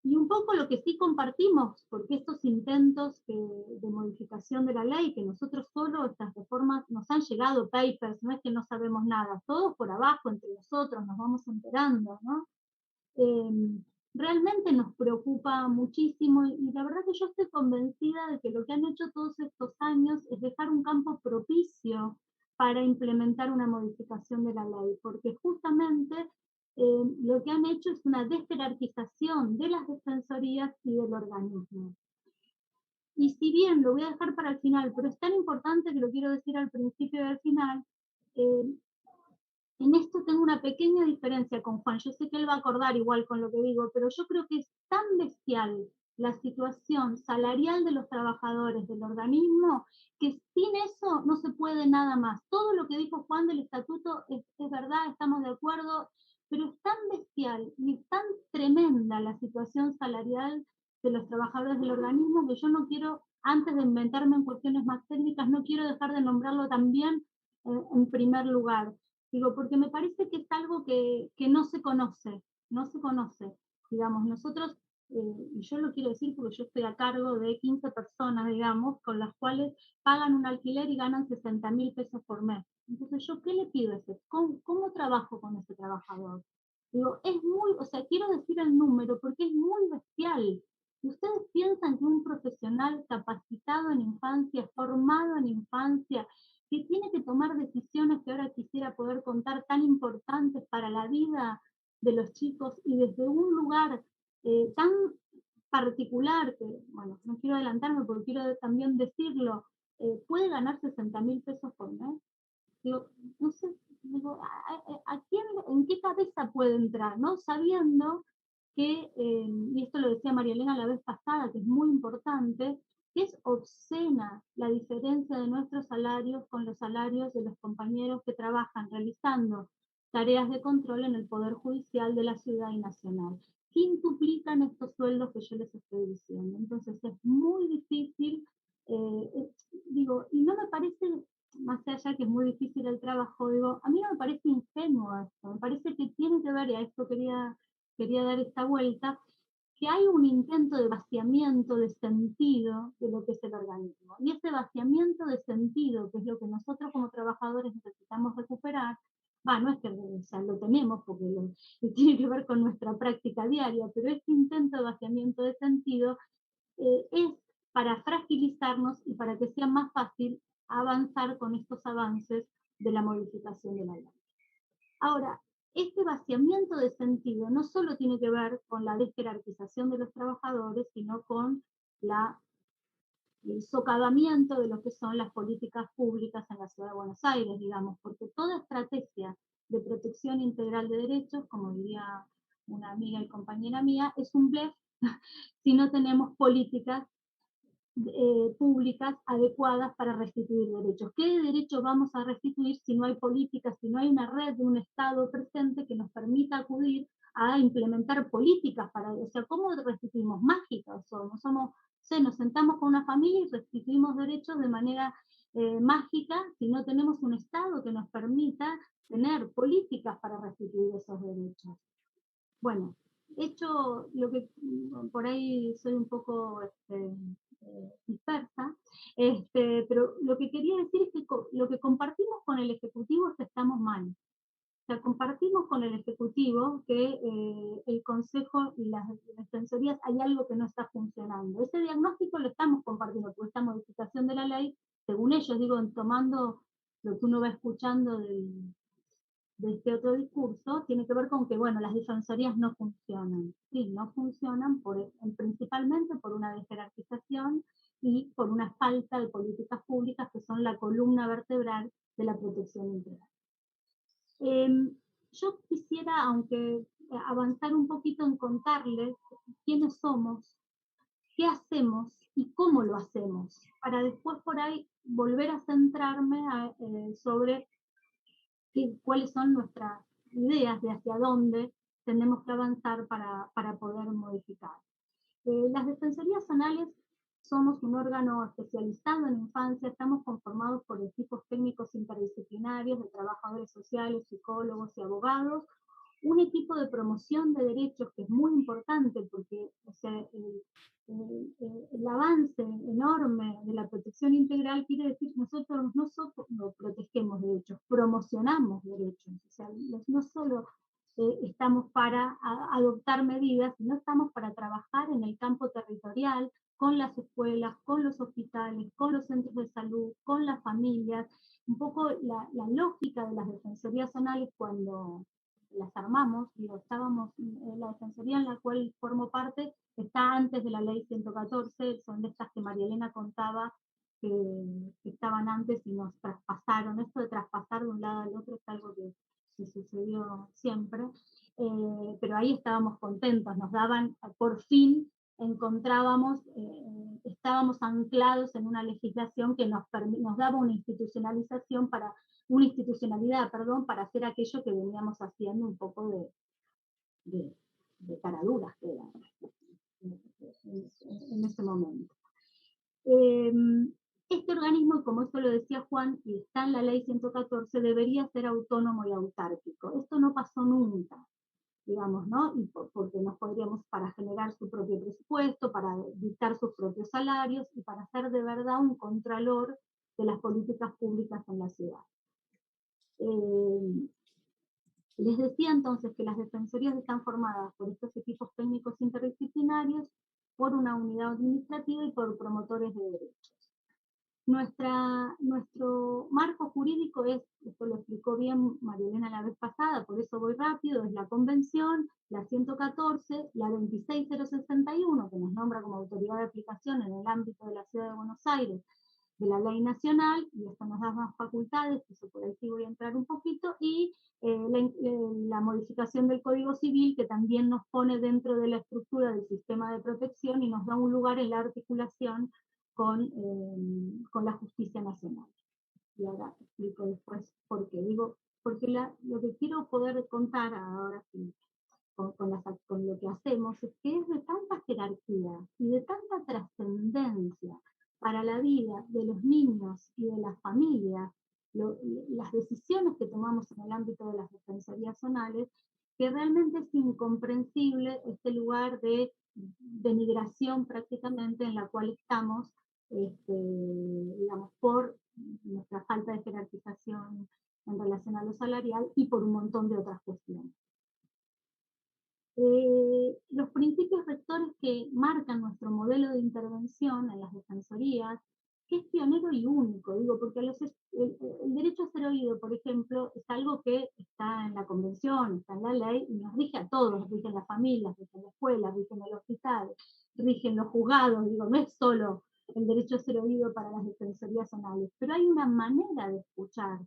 Speaker 3: Y un poco lo que sí compartimos, porque estos intentos de modificación de la ley, que nosotros solo, estas reformas, nos han llegado papers, no es que no sabemos nada, todos por abajo, entre nosotros, nos vamos enterando, ¿no? Realmente nos preocupa muchísimo y la verdad que yo estoy convencida de que lo que han hecho todos estos años es dejar un campo propicio para implementar una modificación de la ley, porque justamente lo que han hecho es una desjerarquización de las defensorías y del organismo. Y si bien lo voy a dejar para el final, pero es tan importante que lo quiero decir al principio y al final, en esto tengo una pequeña diferencia con Juan. Yo sé que él va a acordar igual con lo que digo, pero yo creo que es tan bestial la situación salarial de los trabajadores del organismo que sin eso no se puede nada más. Todo lo que dijo Juan del estatuto es verdad, estamos de acuerdo, pero es tan bestial y es tan tremenda la situación salarial de los trabajadores del organismo que yo no quiero, antes de inventarme en cuestiones más técnicas, no quiero dejar de nombrarlo también en primer lugar. Digo, porque me parece que es algo que no se conoce, no se conoce. Digamos, nosotros, y yo lo quiero decir porque yo estoy a cargo de 15 personas, digamos, con las cuales pagan un alquiler y ganan 60.000 pesos por mes. Entonces, ¿yo qué le pido a ese? ¿Cómo trabajo con ese trabajador? Digo, es muy, o sea, quiero decir el número porque es muy bestial. Si ustedes piensan que un profesional capacitado en infancia, formado en infancia, que tiene que tomar decisiones que ahora quisiera poder contar tan importantes para la vida de los chicos y desde un lugar tan particular, que, bueno, no quiero adelantarme porque quiero también decirlo, puede ganar 60.000 pesos por mes. Digo, no sé, digo, ¿a quién, en qué cabeza puede entrar, no? Sabiendo que, y esto lo decía María Elena la vez pasada, que es muy importante, que es obscena la diferencia de nuestros salarios con los salarios de los compañeros que trabajan realizando tareas de control en el Poder Judicial de la ciudad y nacional. Quintuplican estos sueldos que yo les estoy diciendo. Entonces es muy difícil, digo, y no me parece, más allá que es muy difícil el trabajo, digo, a mí no me parece ingenuo esto, me parece que tiene que ver, y a esto quería dar esta vuelta, que hay un intento de vaciamiento de sentido de lo que es el organismo. Y ese vaciamiento de sentido, que es lo que nosotros como trabajadores necesitamos recuperar, no es que o sea, lo tenemos porque tiene que ver con nuestra práctica diaria, pero este intento de vaciamiento de sentido es para fragilizarnos y para que sea más fácil avanzar con estos avances de la modificación de la ley. Ahora, este vaciamiento de sentido no solo tiene que ver con la desjerarquización de los trabajadores, sino con el socavamiento de lo que son las políticas públicas en la Ciudad de Buenos Aires, digamos, porque toda estrategia de protección integral de derechos, como diría una amiga y compañera mía, es un blef si no tenemos políticas públicas adecuadas para restituir derechos. ¿Qué derechos vamos a restituir si no hay políticas, si no hay una red de un Estado presente que nos permita acudir a implementar políticas para, o sea, ¿cómo restituimos? Mágicas somos, nos sentamos con una familia y restituimos derechos de manera mágica si no tenemos un Estado que nos permita tener políticas para restituir esos derechos. Bueno, hecho lo que por ahí soy un poco dispersa, pero lo que quería decir es que lo que compartimos con el Ejecutivo es que estamos mal. O sea, compartimos con el Ejecutivo que el Consejo y las defensorías hay algo que no está funcionando. Ese diagnóstico lo estamos compartiendo, porque esta modificación de la ley, según ellos, digo, tomando lo que uno va escuchando de este otro discurso, tiene que ver con que, bueno, las defensorías no funcionan. Sí, no funcionan principalmente por una desjerarquización y por una falta de políticas públicas que son la columna vertebral de la protección integral. Yo quisiera, aunque avanzar un poquito en contarles quiénes somos, qué hacemos y cómo lo hacemos, para después por ahí volver a centrarme sobre cuáles son nuestras ideas de hacia dónde tenemos que avanzar para poder modificar. Las defensorías zonales somos un órgano especializado en infancia, estamos conformados por equipos técnicos interdisciplinarios de trabajadores sociales, psicólogos y abogados, un equipo de promoción de derechos que es muy importante porque o sea, el avance enorme de la protección integral quiere decir que nosotros no solo protegemos derechos, promocionamos derechos. O sea, no solo estamos para adoptar medidas, sino estamos para trabajar en el campo territorial, con las escuelas, con los hospitales, con los centros de salud, con las familias. Un poco la lógica de las defensorías zonales cuando las armamos, digo, estábamos, la defensoría en la cual formo parte está antes de la ley 114, son de estas que María Elena contaba que estaban antes y nos traspasaron. Esto de traspasar de un lado al otro es algo que sucedió siempre, pero ahí estábamos contentos, nos daban, por fin encontrábamos, estábamos anclados en una legislación que nos daba una institucionalización una institucionalidad, perdón, para hacer aquello que veníamos haciendo un poco de caraduras que era en ese momento. Este organismo, como esto lo decía Juan, y está en la ley 114, debería ser autónomo y autárquico. Esto no pasó nunca, digamos, ¿no? Y porque nos podríamos, para generar su propio presupuesto, para dictar sus propios salarios y para ser de verdad un contralor de las políticas públicas en la ciudad. Les decía entonces que las defensorías están formadas por estos equipos técnicos interdisciplinarios, por una unidad administrativa y por promotores de derechos. Nuestro marco jurídico es, esto lo explicó bien María Elena la vez pasada, por eso voy rápido, es la Convención, la 114, la 26061, que nos nombra como autoridad de aplicación en el ámbito de la Ciudad de Buenos Aires, de la ley nacional, y esto nos da más facultades, que eso por ahí sí voy a entrar un poquito, y la modificación del Código Civil, que también nos pone dentro de la estructura del sistema de protección y nos da un lugar en la articulación con la justicia nacional. Y ahora explico después por qué. Digo, porque lo que quiero poder contar ahora sí, con lo que hacemos es que es de tanta jerarquía y de tanta trascendencia para la vida de los niños y de las familias, las decisiones que tomamos en el ámbito de las defensorías zonales, que realmente es incomprensible este lugar de denigración prácticamente en la cual estamos, digamos, por nuestra falta de jerarquización en relación a lo salarial y por un montón de otras cuestiones. Los principios rectores que marcan nuestro modelo de intervención en las defensorías, que es pionero y único, digo, porque el derecho a ser oído, por ejemplo, es algo que está en la convención, está en la ley, y nos rige a todos, rige en las familias, rige en la escuela, rige en el hospital, rige en los juzgados, digo, no es solo el derecho a ser oído para las defensorías zonales, pero hay una manera de escuchar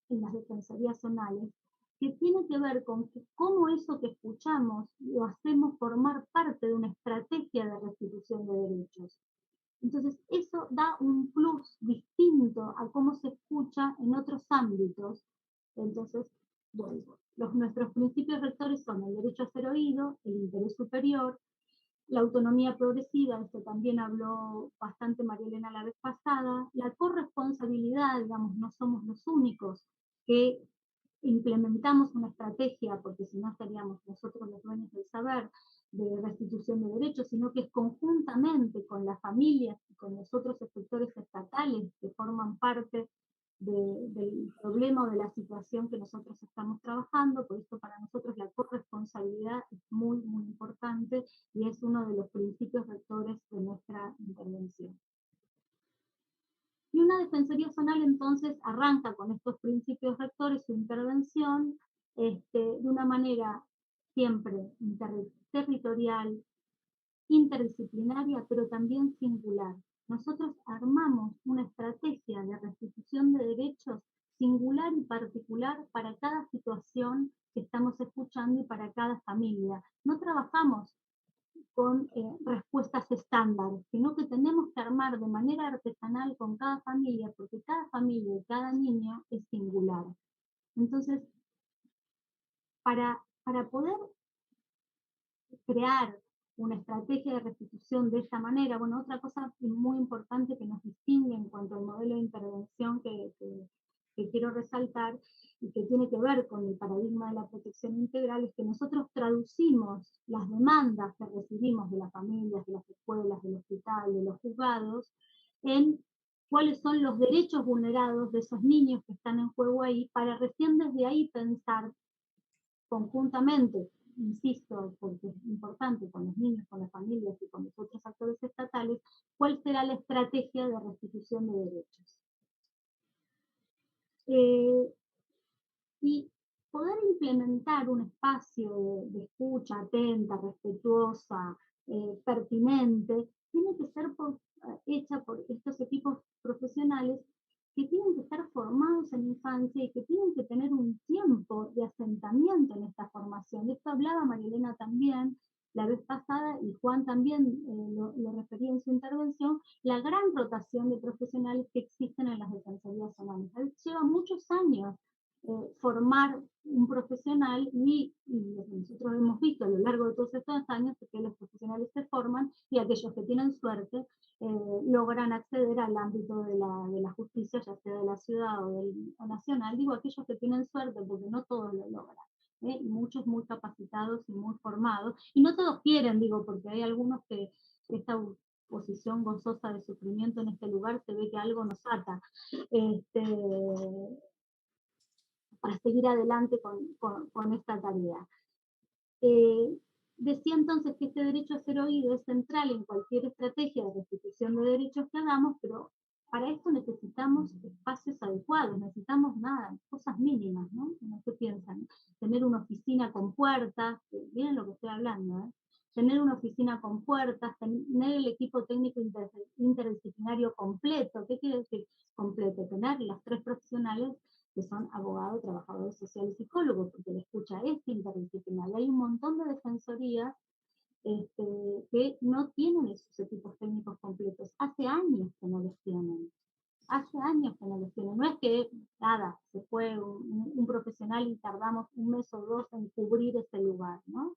Speaker 3: en las defensorías zonales que tiene que ver con cómo eso que escuchamos lo hacemos formar parte de una estrategia de restitución de derechos. Entonces, eso da un plus distinto a cómo se escucha en otros ámbitos. Entonces, vuelvo. Nuestros principios rectores son el derecho a ser oído, el interés superior, la autonomía progresiva, esto también habló bastante María Elena la vez pasada, la corresponsabilidad, digamos, no somos los únicos que implementamos una estrategia, porque si no estaríamos nosotros los dueños del saber, de restitución de derechos, sino que es conjuntamente con las familias y con los otros sectores estatales que forman parte del problema o de la situación que nosotros estamos trabajando. Por esto para nosotros la corresponsabilidad es muy, muy importante y es uno de los principios rectores de nuestra intervención. Y una defensoría zonal entonces arranca con estos principios rectores su intervención de una manera siempre territorial, interdisciplinaria, pero también singular. Nosotros armamos una estrategia de restitución de derechos singular y particular para cada situación que estamos escuchando y para cada familia. No trabajamos con respuestas estándar, sino que tenemos que armar de manera artesanal con cada familia, porque cada familia y cada niño es singular. Entonces, para poder crear una estrategia de restitución de esta manera, bueno, otra cosa muy importante que nos distingue en cuanto al modelo de intervención que quiero resaltar y que tiene que ver con el paradigma de la protección integral es que nosotros traducimos las demandas que recibimos de las familias, de las escuelas, del hospital, de los juzgados, en cuáles son los derechos vulnerados de esos niños que están en juego ahí, para recién desde ahí pensar conjuntamente, insisto, porque es importante con los niños, con las familias y con los otros actores estatales, cuál será la estrategia de restitución de derechos. Y poder implementar un espacio de escucha atenta, respetuosa, pertinente, tiene que ser hecha por estos equipos profesionales que tienen que estar formados en infancia y que tienen que tener un tiempo de asentamiento en esta formación. De esto hablaba María Elena también la vez pasada, y Juan también lo refería en su intervención, la gran rotación de profesionales que existen en las defensorías zonales. Lleva muchos años formar un profesional y lo que nosotros hemos visto a lo largo de todos estos años es que los profesionales se forman y aquellos que tienen suerte logran acceder al ámbito de la justicia, ya sea de la ciudad o nacional. Digo aquellos que tienen suerte porque no todos lo logran. Y muchos muy capacitados y muy formados, y no todos quieren, digo, porque hay algunos que esta posición gozosa de sufrimiento en este lugar se ve que algo nos ata. Este, para seguir adelante con esta tarea. Decía entonces que este derecho a ser oído es central en cualquier estrategia de restitución de derechos que hagamos, pero para esto necesitamos espacios adecuados, necesitamos nada, cosas mínimas, ¿no? ¿Qué piensan? Tener una oficina con puertas, miren lo que estoy hablando, ¿eh? Tener una oficina con puertas, tener el equipo técnico interdisciplinario completo. ¿Qué quiere decir completo? Tener las 3 profesionales que son abogados, trabajadores sociales y psicólogos, porque la escucha es interdisciplinaria. Hay un montón de defensorías que no tienen esos equipos técnicos completos. Hace años que no los tienen. Hace años que no los tienen. No es que, nada, se fue un profesional y tardamos un mes o 2 en cubrir ese lugar, ¿no?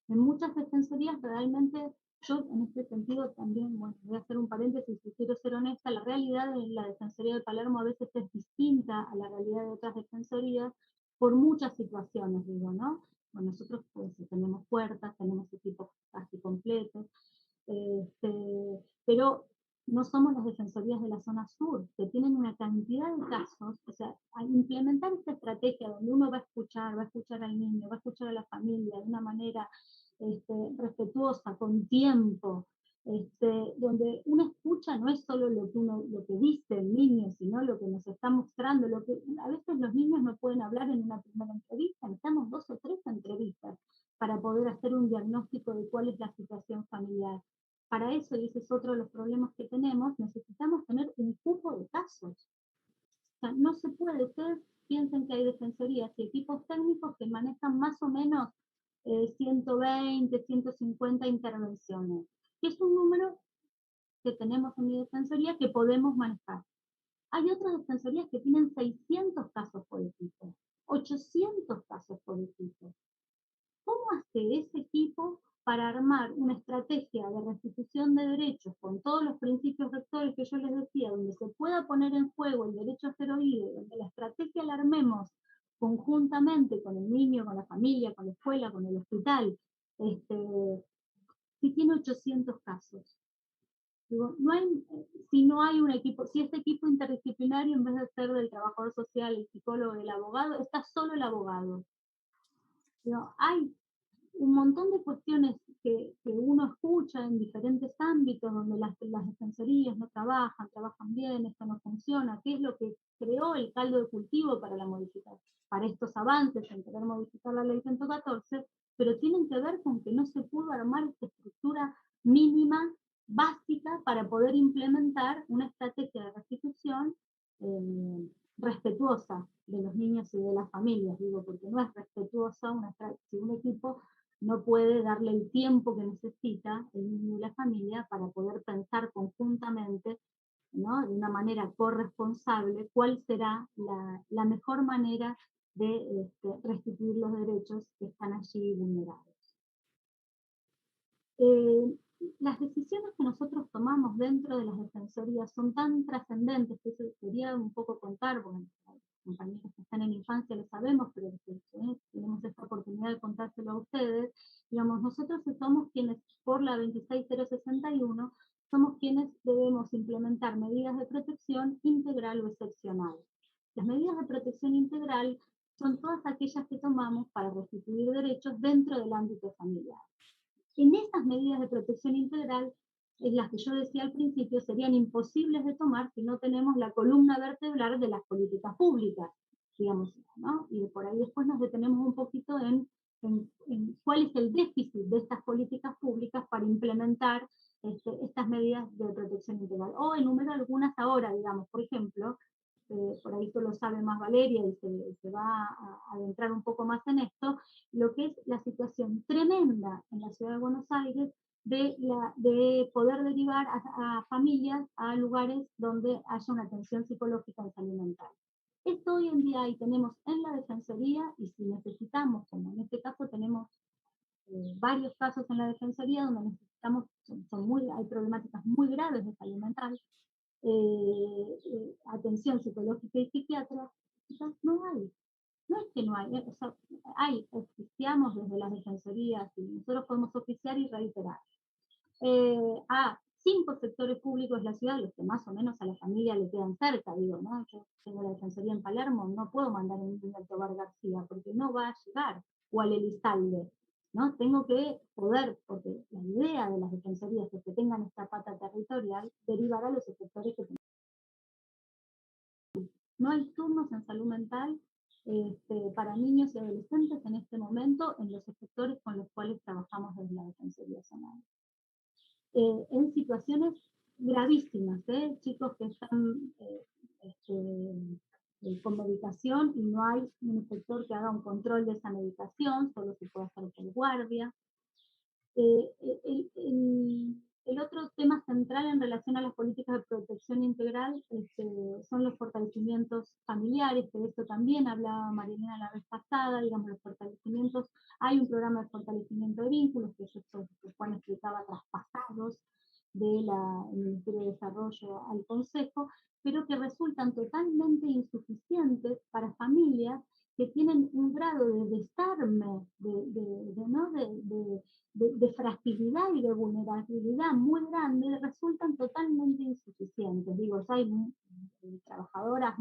Speaker 3: En muchas defensorías realmente, yo en este sentido también, bueno, voy a hacer un paréntesis y quiero ser honesta, la realidad de la Defensoría de Palermo a veces es distinta a la realidad de otras defensorías por muchas situaciones, digo, ¿no? Bueno, nosotros pues, tenemos puertas, tenemos equipos casi completos, pero no somos las defensorías de la zona sur, que tienen una cantidad de casos, o sea, al implementar esta estrategia donde uno va a escuchar al niño, va a escuchar a la familia de una manera respetuosa, con tiempo, donde una escucha no es solo lo que dice el niño, sino lo que nos está mostrando, lo que a veces los niños no pueden hablar en una primera entrevista, necesitamos 2 o 3 entrevistas para poder hacer un diagnóstico de cuál es la situación familiar. Para eso, y ese es otro de los problemas que tenemos, necesitamos tener un cupo de casos. O sea, no se puede, ustedes piensen que hay defensorías y equipos técnicos que manejan más o menos 120, 150 intervenciones, que es un número que tenemos en mi defensoría que podemos manejar. Hay otras defensorías que tienen 600 casos por equipo, 800 casos por equipo. ¿Cómo hace ese equipo para armar una estrategia de restitución de derechos con todos los principios rectores que yo les decía, donde se pueda poner en juego el derecho a ser oído, donde la estrategia la armemos conjuntamente con el niño, con la familia, con la escuela, con el hospital, si tiene 800 casos? Digo, si no hay un equipo, si este equipo interdisciplinario, en vez de ser del trabajador social, el psicólogo, el abogado, está solo el abogado. Digo, hay un montón de cuestiones que uno escucha en diferentes ámbitos donde las defensorías no trabajan bien, esto no funciona, qué es lo que creó el caldo de cultivo para la modificación, para estos avances en querer modificar la ley 114, pero tienen que ver con que no se pudo armar esta estructura mínima, básica, para poder implementar una estrategia de restitución respetuosa de los niños y de las familias, digo, porque no es respetuosa si un equipo no puede darle el tiempo que necesita el niño y la familia para poder pensar conjuntamente, ¿no? De una manera corresponsable, cuál será la mejor manera de restituir los derechos que están allí vulnerados. Las decisiones que nosotros tomamos dentro de las defensorías son tan trascendentes que eso quería un poco contar, porque los compañeros que están en infancia lo sabemos, pero tenemos esta oportunidad de contárselo a ustedes. Digamos, nosotros somos quienes, por la 26061, somos quienes debemos implementar medidas de protección integral o excepcional. Las medidas de protección integral son todas aquellas que tomamos para restituir derechos dentro del ámbito familiar. En esas medidas de protección integral, las que yo decía al principio, serían imposibles de tomar si no tenemos la columna vertebral de las políticas públicas, digamos, ¿no? Y por ahí después nos detenemos un poquito en cuál es el déficit de estas políticas públicas para implementar estas medidas de protección integral. O enumero algunas ahora, digamos, por ejemplo, por ahí esto lo sabe más Valeria y se va a adentrar un poco más en esto, lo que es la situación tremenda en la ciudad de Buenos Aires de poder derivar a familias a lugares donde haya una atención psicológica en salud mental. Esto hoy en día ahí tenemos en la Defensoría, y si necesitamos, como en este caso tenemos varios casos en la Defensoría donde necesitamos, hay problemáticas muy graves de salud mental, atención psicológica y psiquiátrica, quizás no hay. No es que no hay, o sea, oficiamos desde las defensorías y nosotros podemos oficiar y reiterar. A 5 sectores públicos de la ciudad, los que más o menos a la familia le quedan cerca, digo, ¿no? Yo tengo la defensoría en Palermo, no puedo mandar un niño al Tobar García porque no va a llegar, o al Elizalde, ¿no? Tengo que poder, porque la idea de las defensorías es que tengan esta pata territorial, derivar a los sectores que no hay turnos en salud mental para niños y adolescentes en este momento en los sectores con los cuales trabajamos desde la Defensoría Zonal. En situaciones gravísimas, chicos que están con medicación y no hay un inspector que haga un control de esa medicación, solo se puede hacer por guardia. El otro tema central en relación a las políticas de protección integral son los fortalecimientos familiares, que de esto también hablaba Marilena la vez pasada, digamos, los fortalecimientos, hay un programa de fortalecimiento de vínculos, que Juan explicaba, traspasados del Ministerio de Desarrollo al Consejo, pero que resultan totalmente insuficientes para familias que tienen un grado de desarme, de fragilidad y de vulnerabilidad muy grande, resultan totalmente insuficientes. Digo, hay trabajadoras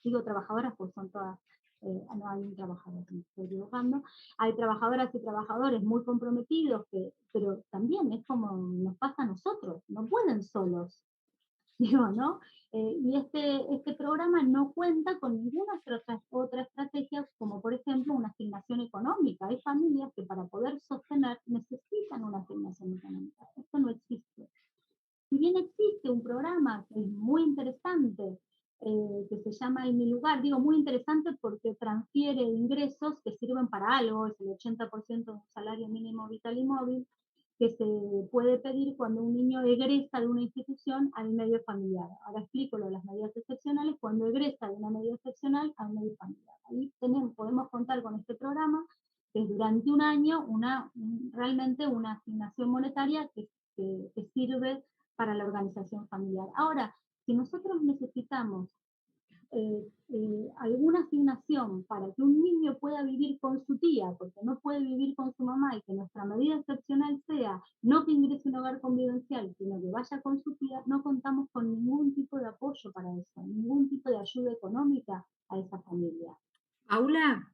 Speaker 3: digo trabajadoras porque son todas, no hay un trabajador, me estoy equivocando, hay trabajadoras y trabajadores muy comprometidos, pero también es como nos pasa a nosotros, no pueden solos. Digo, ¿no? Y este programa no cuenta con ninguna otra estrategia, como por ejemplo una asignación económica. Hay familias que para poder sostener necesitan una asignación económica. Esto no existe. Si bien existe un programa que es muy interesante, que se llama En Mi Lugar, digo muy interesante porque transfiere ingresos que sirven para algo, es el 80% de un salario mínimo vital y móvil, que se puede pedir cuando un niño egresa de una institución al medio familiar. Ahora explico lo de las medidas excepcionales, cuando egresa de una medida excepcional al medio familiar. Ahí podemos contar con este programa, que es durante un año realmente una asignación monetaria que sirve para la organización familiar. Ahora, si nosotros necesitamos alguna asignación para que un niño pueda vivir con su tía, porque no puede vivir con su mamá, y que nuestra medida excepcional sea no que ingrese a un hogar convivencial, sino que vaya con su tía, no contamos con ningún tipo de apoyo para eso, ningún tipo de ayuda económica a esa familia.
Speaker 1: Paula,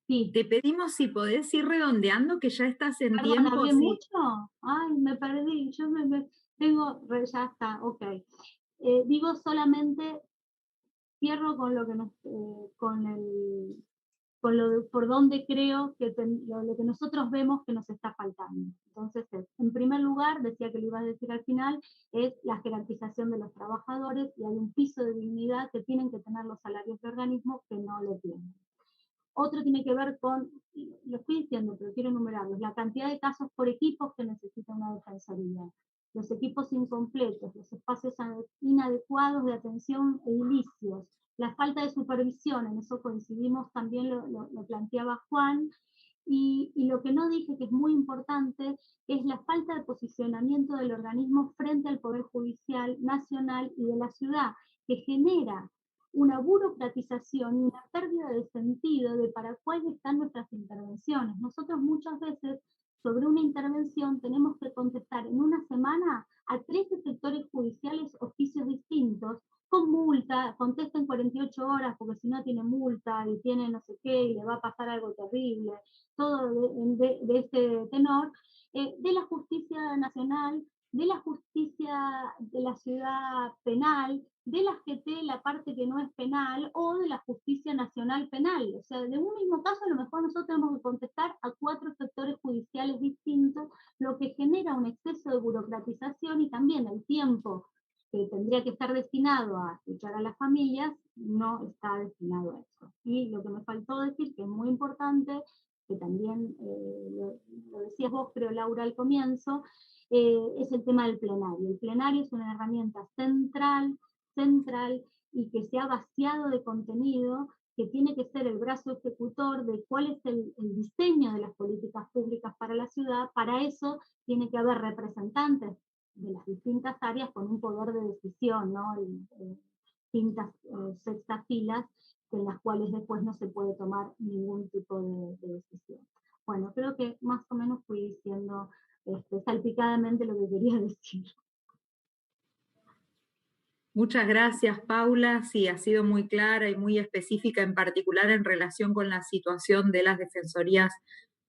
Speaker 3: sí.
Speaker 1: Te pedimos si podés ir redondeando, que ya estás en
Speaker 3: Perdón,
Speaker 1: tiempo.
Speaker 3: ¿hablé
Speaker 1: Sí.
Speaker 3: mucho? Ay, me perdí, yo ya está, ok. Digo solamente, cierro con lo que por donde creo que lo que nosotros vemos que nos está faltando. Entonces, en primer lugar, decía que lo iba a decir al final, es la jerarquización de los trabajadores, y hay un piso de dignidad que tienen que tener los salarios de organismos que no lo tienen. Otro tiene que ver con, lo estoy diciendo, pero quiero enumerarlos, la cantidad de casos por equipos que necesita una defensoría, los equipos incompletos, los espacios inadecuados de atención edilicios, la falta de supervisión, en eso coincidimos, también lo planteaba Juan, y lo que no dije, que es muy importante, es la falta de posicionamiento del organismo frente al Poder Judicial Nacional y de la ciudad, que genera una burocratización y una pérdida de sentido de para cuáles están nuestras intervenciones. Nosotros muchas veces sobre una intervención tenemos que contestar en una semana a 13 sectores judiciales oficios distintos, con multa, contesta en 48 horas porque si no tiene multa y tiene no sé qué y le va a pasar algo terrible, todo de este tenor, de la justicia nacional, de la justicia de la ciudad penal, de la GT, la parte que no es penal, o de la justicia nacional penal. O sea, de un mismo caso a lo mejor nosotros tenemos que contestar a 4 sectores judiciales distintos, lo que genera un exceso de burocratización, y también el tiempo que tendría que estar destinado a escuchar a las familias no está destinado a eso. Y lo que me faltó decir, que es muy importante, que también lo decías vos, creo, Laura, al comienzo, es el tema del plenario. El plenario es una herramienta central y que se ha vaciado de contenido, que tiene que ser el brazo ejecutor de cuál es el diseño de las políticas públicas para la ciudad. Para eso tiene que haber representantes de las distintas áreas con un poder de decisión, ¿no? Quintas, sextas filas, en las cuales después no se puede tomar ningún tipo de decisión. Bueno, creo que más o menos fui diciendo salpicadamente lo que quería decir.
Speaker 1: Muchas gracias, Paula. Sí, ha sido muy clara y muy específica, en particular en relación con la situación de las defensorías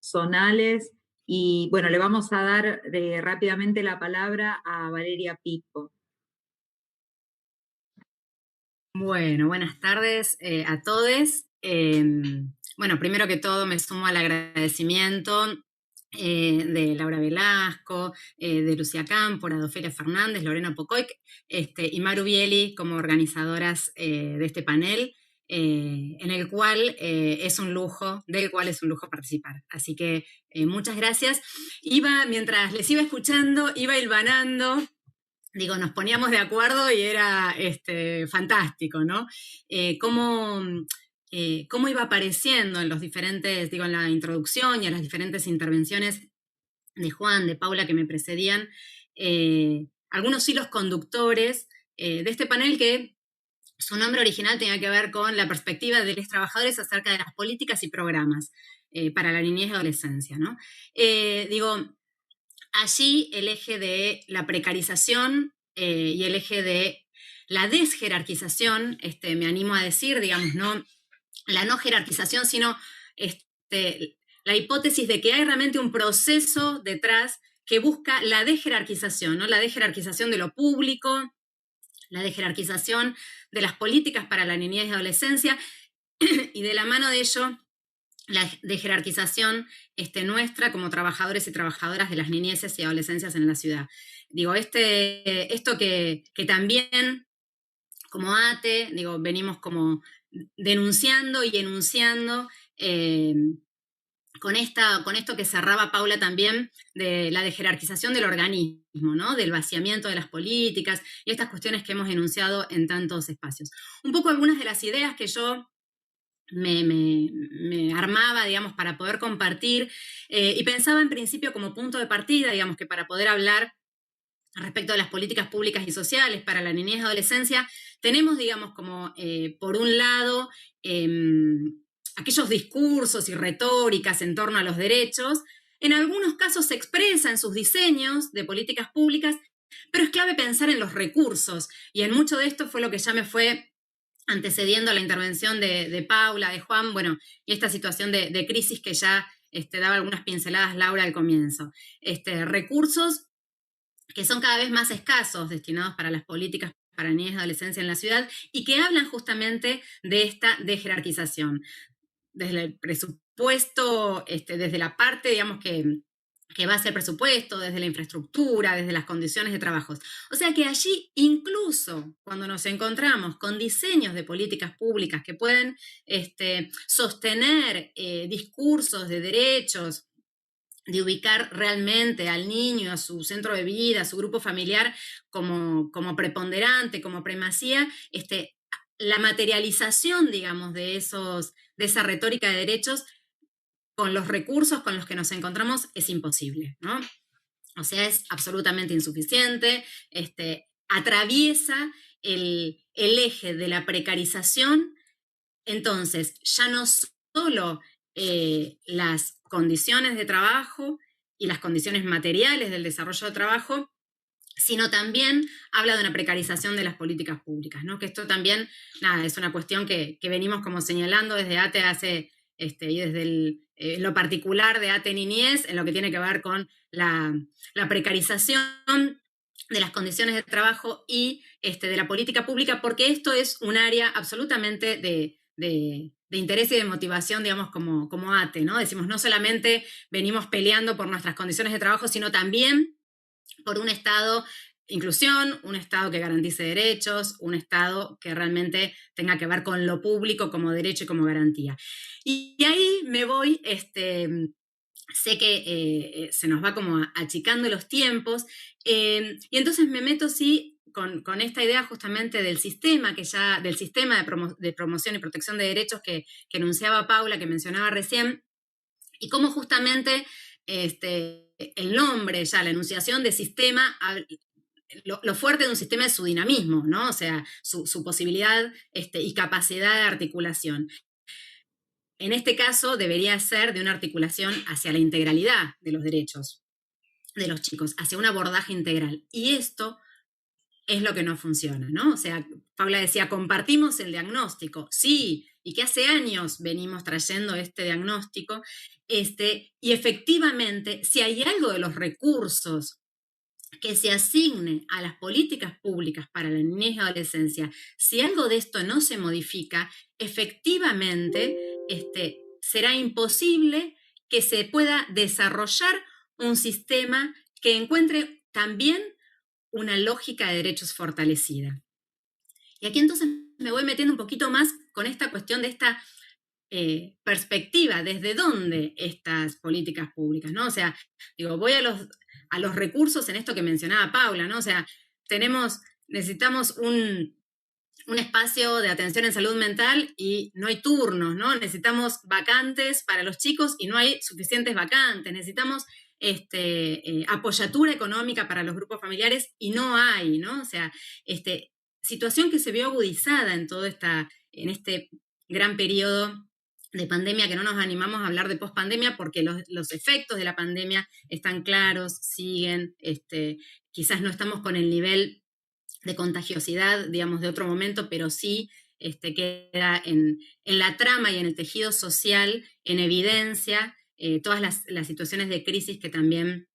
Speaker 1: zonales. Y bueno, le vamos a dar rápidamente la palabra a Valeria Pico.
Speaker 4: Bueno, buenas tardes a todos. Bueno, primero que todo me sumo al agradecimiento de Laura Velasco, de Lucía Cámpora, de Ofelia Fernández, Lorena Pocoy y Maru Bieli como organizadoras de este panel, en el cual es un lujo, del cual es un lujo participar. Así que muchas gracias. Mientras les iba escuchando, iba hilvanando. Digo, nos poníamos de acuerdo y era fantástico, ¿no? Cómo iba apareciendo en los diferentes, digo, en la introducción y en las diferentes intervenciones de Juan, de Paula que me precedían, algunos hilos conductores de este panel que su nombre original tenía que ver con la perspectiva de los trabajadores acerca de las políticas y programas para la niñez y adolescencia, ¿no? Allí el eje de la precarización y el eje de la desjerarquización, me animo a decir, digamos, no la no jerarquización, sino la hipótesis de que hay realmente un proceso detrás que busca la desjerarquización, ¿no? La desjerarquización de lo público, la desjerarquización de las políticas para la niñez y adolescencia, y de la mano de ello, la jerarquización nuestra como trabajadores y trabajadoras de las niñeces y adolescencias en la ciudad. Digo, esto que también como ATE, digo, venimos como denunciando y enunciando con esto que cerraba Paula también, de la jerarquización del organismo, ¿no? Del vaciamiento de las políticas y estas cuestiones que hemos enunciado en tantos espacios. Un poco algunas de las ideas que yo me armaba, digamos, para poder compartir, y pensaba en principio como punto de partida, digamos, que para poder hablar respecto de las políticas públicas y sociales para la niñez y adolescencia, tenemos, digamos, como por un lado aquellos discursos y retóricas en torno a los derechos. En algunos casos se expresa en sus diseños de políticas públicas, pero es clave pensar en los recursos, y en mucho de esto fue lo que ya me fue antecediendo a la intervención de Paula, de Juan, bueno, y esta situación de crisis que ya daba algunas pinceladas Laura al comienzo. Recursos que son cada vez más escasos destinados para las políticas para niñez y adolescencia en la ciudad, y que hablan justamente de esta jerarquización. Desde el presupuesto, desde la parte, digamos, que va a ser presupuesto, desde la infraestructura, desde las condiciones de trabajo. O sea que allí, incluso cuando nos encontramos con diseños de políticas públicas que pueden sostener discursos de derechos, de ubicar realmente al niño, a su centro de vida, a su grupo familiar como preponderante, como primacía, la materialización, digamos, de esa retórica de derechos con los recursos con los que nos encontramos es imposible, ¿no? O sea, es absolutamente insuficiente, atraviesa el eje de la precarización. Entonces, ya no solo las condiciones de trabajo y las condiciones materiales del desarrollo de trabajo, sino también habla de una precarización de las políticas públicas, ¿no? Que esto también, nada, es una cuestión que venimos como señalando desde ATE hace, y desde lo particular de ATE Niñez, en lo que tiene que ver con la precarización de las condiciones de trabajo y de la política pública, porque esto es un área absolutamente de interés y de motivación, digamos, como ATE, ¿no? Decimos, no solamente venimos peleando por nuestras condiciones de trabajo, sino también por un Estado inclusión, un Estado que garantice derechos, un Estado que realmente tenga que ver con lo público como derecho y como garantía. Y ahí me voy, sé que se nos va como achicando los tiempos, y entonces me meto, sí, con esta idea justamente del sistema, del sistema de promoción y protección de derechos que enunciaba Paula, que mencionaba recién, y cómo justamente el nombre, ya la enunciación de sistema, lo fuerte de un sistema es su dinamismo, ¿no? O sea, su posibilidad y capacidad de articulación. En este caso debería ser de una articulación hacia la integralidad de los derechos de los chicos, hacia un abordaje integral. Y esto es lo que no funciona, ¿no? O sea, Paula decía, compartimos el diagnóstico. Sí, y que hace años venimos trayendo este diagnóstico, y efectivamente, si hay algo de los recursos que se asigne a las políticas públicas para la niñez y adolescencia, si algo de esto no se modifica, efectivamente será imposible que se pueda desarrollar un sistema que encuentre también una lógica de derechos fortalecida. Y aquí entonces me voy metiendo un poquito más con esta cuestión de esta perspectiva, desde dónde estas políticas públicas, ¿no? O sea, digo, voy a los recursos en esto que mencionaba Paula, ¿no? O sea, necesitamos un espacio de atención en salud mental y no hay turnos, ¿no? Necesitamos vacantes para los chicos y no hay suficientes vacantes. Necesitamos apoyatura económica para los grupos familiares y no hay, ¿no? O sea, situación que se vio agudizada en este gran periodo de pandemia, que no nos animamos a hablar de pospandemia porque los efectos de la pandemia están claros, siguen, quizás no estamos con el nivel de contagiosidad, digamos, de otro momento, pero sí queda en la trama y en el tejido social, en evidencia, todas las situaciones de crisis que también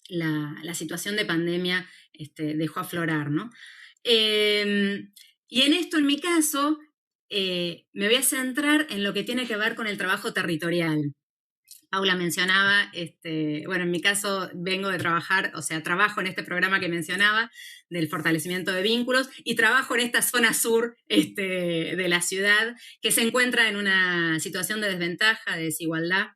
Speaker 4: la situación de pandemia dejó aflorar, ¿no? Y en esto, en mi caso, me voy a centrar en lo que tiene que ver con el trabajo territorial. Paula mencionaba, bueno, en mi caso vengo de trabajar, o sea, trabajo en este programa que mencionaba, del fortalecimiento de vínculos, y trabajo en esta zona sur de la ciudad, que se encuentra en una situación de desventaja, de desigualdad.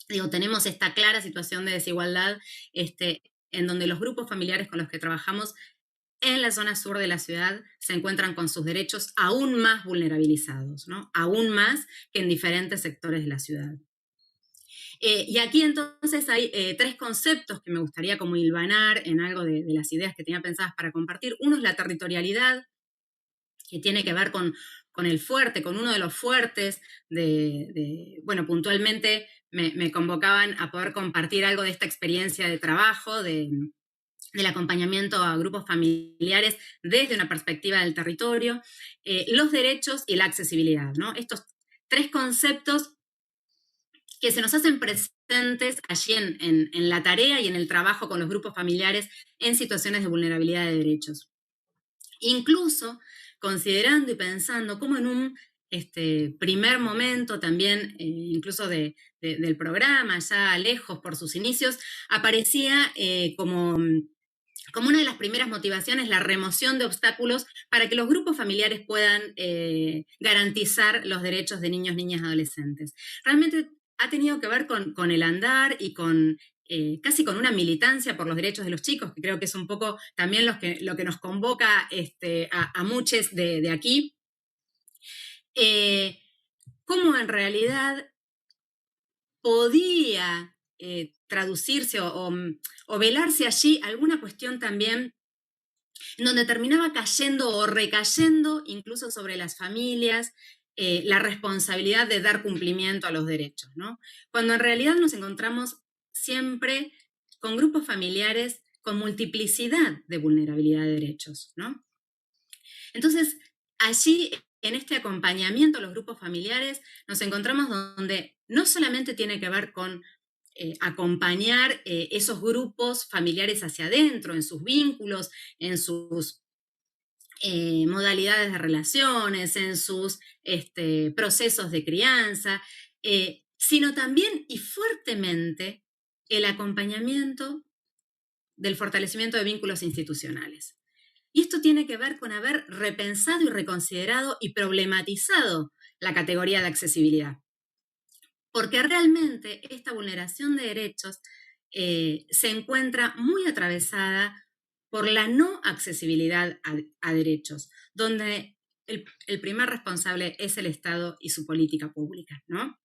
Speaker 4: Digo, tenemos esta clara situación de desigualdad, en donde los grupos familiares con los que trabajamos en la zona sur de la ciudad se encuentran con sus derechos aún más vulnerabilizados, ¿no? Aún más que en diferentes sectores de la ciudad. Y aquí entonces hay tres conceptos que me gustaría como hilvanar en algo de las ideas que tenía pensadas para compartir. Uno es la territorialidad, que tiene que ver con el fuerte, con uno de los fuertes bueno, puntualmente me convocaban a poder compartir algo de esta experiencia de trabajo, del acompañamiento a grupos familiares desde una perspectiva del territorio, los derechos y la accesibilidad, ¿no? Estos tres conceptos que se nos hacen presentes allí en la tarea y en el trabajo con los grupos familiares en situaciones de vulnerabilidad de derechos. Incluso considerando y pensando cómo en un primer momento también, incluso del programa, ya lejos por sus inicios, aparecía como una de las primeras motivaciones la remoción de obstáculos para que los grupos familiares puedan garantizar los derechos de niños, niñas y adolescentes. Realmente ha tenido que ver con el andar y casi con una militancia por los derechos de los chicos, que creo que es un poco también lo que nos convoca a muchos de aquí. Cómo en realidad podía traducirse o velarse allí alguna cuestión también donde terminaba cayendo o recayendo incluso sobre las familias la responsabilidad de dar cumplimiento a los derechos, ¿no? Cuando en realidad nos encontramos siempre con grupos familiares con multiplicidad de vulnerabilidad de derechos, ¿no? Entonces, allí, en este acompañamiento a los grupos familiares, nos encontramos donde no solamente tiene que ver con acompañar esos grupos familiares hacia adentro, en sus vínculos, en sus modalidades de relaciones, en sus procesos de crianza, sino también y fuertemente el acompañamiento del fortalecimiento de vínculos institucionales. Y esto tiene que ver con haber repensado y reconsiderado y problematizado la categoría de accesibilidad. Porque realmente esta vulneración de derechos se encuentra muy atravesada por la no accesibilidad a derechos, donde el primer responsable es el Estado y su política pública, ¿no?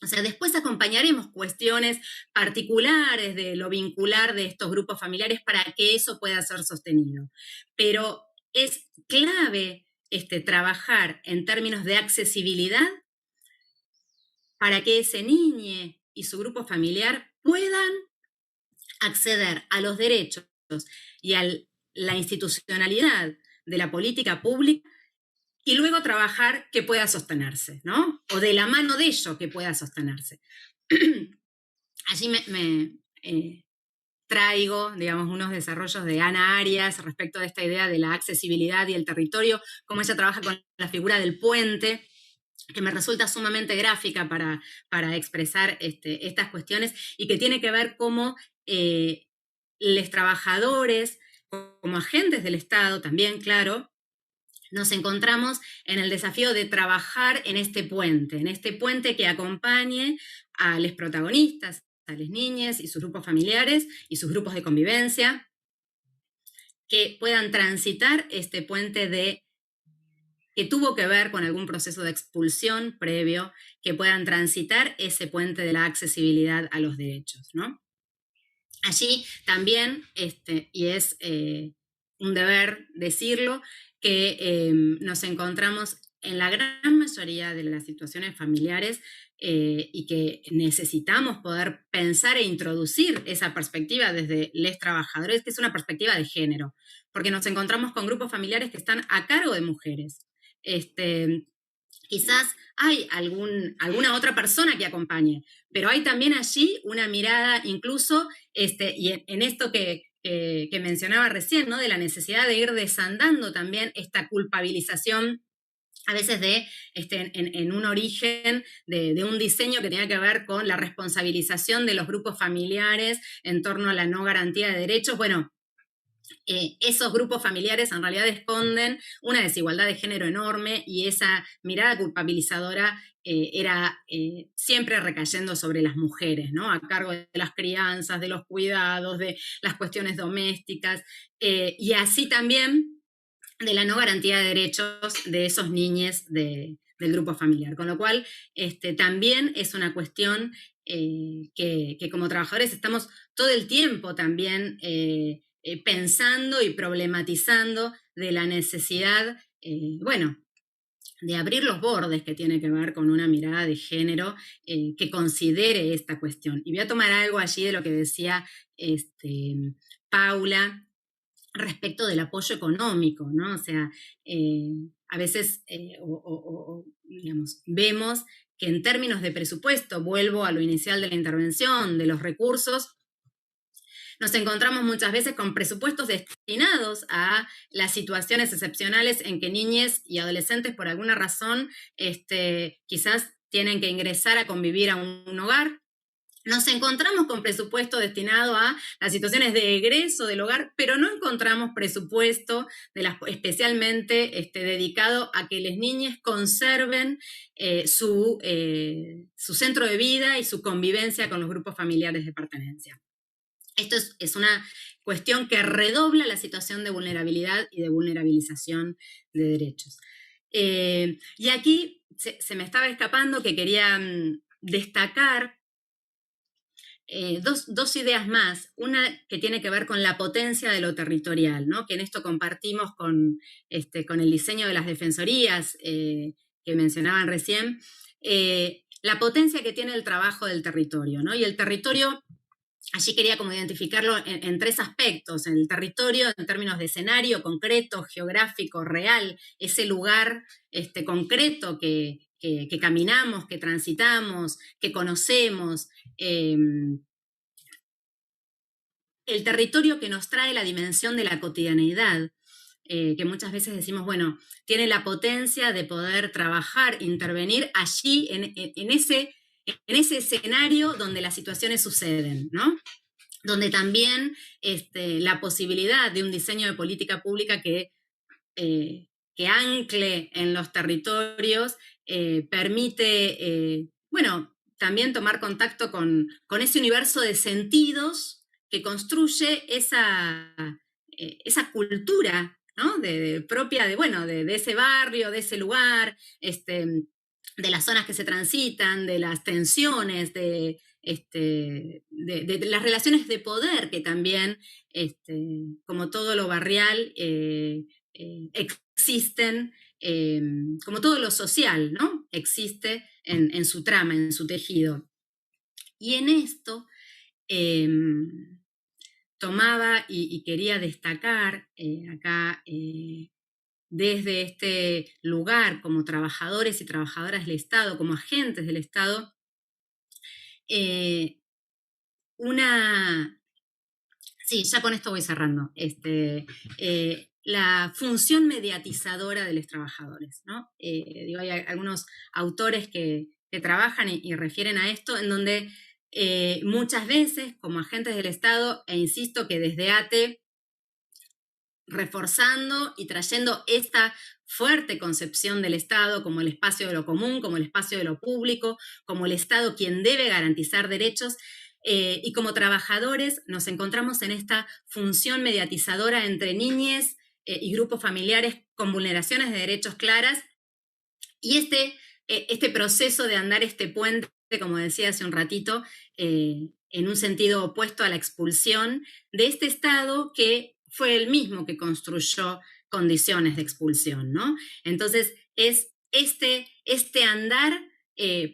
Speaker 4: O sea, después acompañaremos cuestiones particulares de lo vincular de estos grupos familiares para que eso pueda ser sostenido. Pero es clave trabajar en términos de accesibilidad para que ese niño y su grupo familiar puedan acceder a los derechos y a la institucionalidad de la política pública y luego trabajar que pueda sostenerse, ¿no? O de la mano de ello que pueda sostenerse. Allí me traigo, digamos, unos desarrollos de Ana Arias respecto de esta idea de la accesibilidad y el territorio, cómo ella trabaja con la figura del puente, que me resulta sumamente gráfica para expresar estas cuestiones y que tiene que ver cómo los trabajadores, como agentes del Estado también, claro, nos encontramos en el desafío de trabajar en este puente que acompañe a los protagonistas, a las niñas y sus grupos familiares y sus grupos de convivencia, que puedan transitar este puente que tuvo que ver con algún proceso de expulsión previo, que puedan transitar ese puente de la accesibilidad a los derechos, ¿no? Allí también, y es un deber decirlo, que nos encontramos en la gran mayoría de las situaciones familiares y que necesitamos poder pensar e introducir esa perspectiva desde los trabajadores, que es una perspectiva de género, porque nos encontramos con grupos familiares que están a cargo de mujeres. Quizás hay alguna otra persona que acompañe, pero hay también allí una mirada incluso, y en esto que mencionaba recién, ¿no? De la necesidad de ir desandando también esta culpabilización, a veces en un origen de un diseño que tenía que ver con la responsabilización de los grupos familiares en torno a la no garantía de derechos. Bueno, esos grupos familiares en realidad esconden una desigualdad de género enorme y esa mirada culpabilizadora era siempre recayendo sobre las mujeres, ¿no? A cargo de las crianzas, de los cuidados, de las cuestiones domésticas, y así también de la no garantía de derechos de esos niños del grupo familiar. Con lo cual, también es una cuestión que como trabajadores estamos todo el tiempo también pensando y problematizando de la necesidad, de abrir los bordes que tiene que ver con una mirada de género que considere esta cuestión. Y voy a tomar algo allí de lo que decía Paula respecto del apoyo económico, ¿no? O sea, a veces, digamos, vemos que en términos de presupuesto, vuelvo a lo inicial de la intervención, de los recursos, nos encontramos muchas veces con presupuestos destinados a las situaciones excepcionales en que niñas y adolescentes por alguna razón quizás tienen que ingresar a convivir a un hogar. Nos encontramos con presupuesto destinado a las situaciones de egreso del hogar, pero no encontramos presupuesto especialmente dedicado a que las niñas conserven su centro de vida y su convivencia con los grupos familiares de pertenencia. Esto es una cuestión que redobla la situación de vulnerabilidad y de vulnerabilización de derechos. Y aquí se me estaba escapando que quería destacar dos ideas más. Una que tiene que ver con la potencia de lo territorial, ¿no? Que en esto compartimos con el diseño de las defensorías que mencionaban recién. La potencia que tiene el trabajo del territorio, ¿no? Y el territorio, allí quería como identificarlo en tres aspectos. El territorio en términos de escenario concreto, geográfico, real, ese lugar concreto que caminamos, que transitamos, que conocemos. El territorio que nos trae la dimensión de la cotidianeidad, que muchas veces decimos, bueno, tiene la potencia de poder trabajar, intervenir allí, en ese escenario donde las situaciones suceden, ¿no? Donde también la posibilidad de un diseño de política pública que ancle en los territorios permite, también tomar contacto con ese universo de sentidos que construye esa esa cultura, ¿no? Propia de ese barrio, de ese lugar, de las zonas que se transitan, de las tensiones, de las relaciones de poder que también, como todo lo barrial, existen, como todo lo social, ¿no? Existe en su trama, en su tejido. Y en esto tomaba y quería destacar acá, desde este lugar, como trabajadores y trabajadoras del Estado, como agentes del Estado, sí, ya con esto voy cerrando, la función mediatizadora de los trabajadores, ¿no? Hay algunos autores que trabajan y refieren a esto, en donde muchas veces, como agentes del Estado, e insisto que desde ATE, reforzando y trayendo esta fuerte concepción del Estado como el espacio de lo común, como el espacio de lo público, como el Estado quien debe garantizar derechos, y como trabajadores nos encontramos en esta función mediatizadora entre niñes y grupos familiares con vulneraciones de derechos claras, y este proceso de andar este puente, como decía hace un ratito, en un sentido opuesto a la expulsión de este Estado que fue el mismo que construyó condiciones de expulsión, ¿no? Entonces, es este andar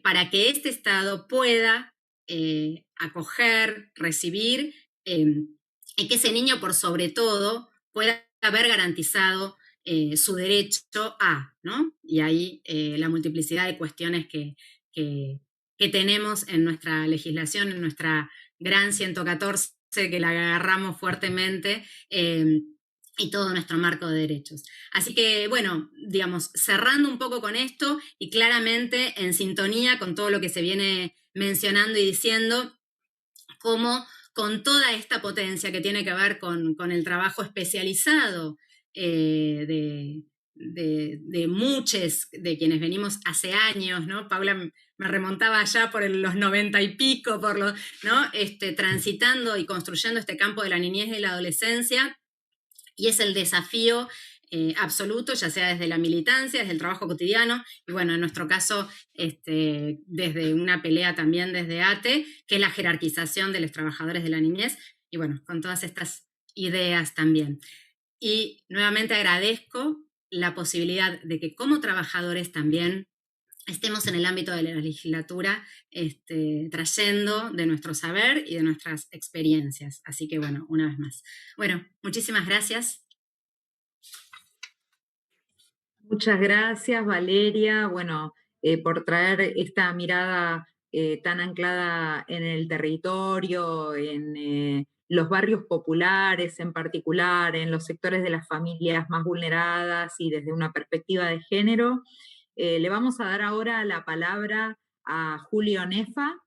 Speaker 4: para que este Estado pueda acoger, recibir, y que ese niño, por sobre todo, pueda haber garantizado su derecho a, ¿no? Y ahí la multiplicidad de cuestiones que tenemos en nuestra legislación, en nuestra gran 114, que la agarramos fuertemente, y todo nuestro marco de derechos. Así que, bueno, digamos, cerrando un poco con esto y claramente en sintonía con todo lo que se viene mencionando y diciendo, como con toda esta potencia que tiene que ver con el trabajo especializado de muchos de quienes venimos hace años, ¿no? Paula me remontaba allá por los 90 y pico, ¿no? Transitando y construyendo este campo de la niñez y la adolescencia, y es el desafío absoluto, ya sea desde la militancia, desde el trabajo cotidiano, y bueno, en nuestro caso, desde una pelea también desde ATE, que es la jerarquización de los trabajadores de la niñez, y bueno, con todas estas ideas también. Y nuevamente agradezco la posibilidad de que como trabajadores también estemos en el ámbito de la legislatura trayendo de nuestro saber y de nuestras experiencias. Así que bueno, una vez más. Bueno, muchísimas gracias.
Speaker 1: Muchas gracias, Valeria, bueno, por traer esta mirada tan anclada en el territorio, en los barrios populares en particular, en los sectores de las familias más vulneradas y desde una perspectiva de género. Le vamos a dar ahora la palabra a Julio Nefa.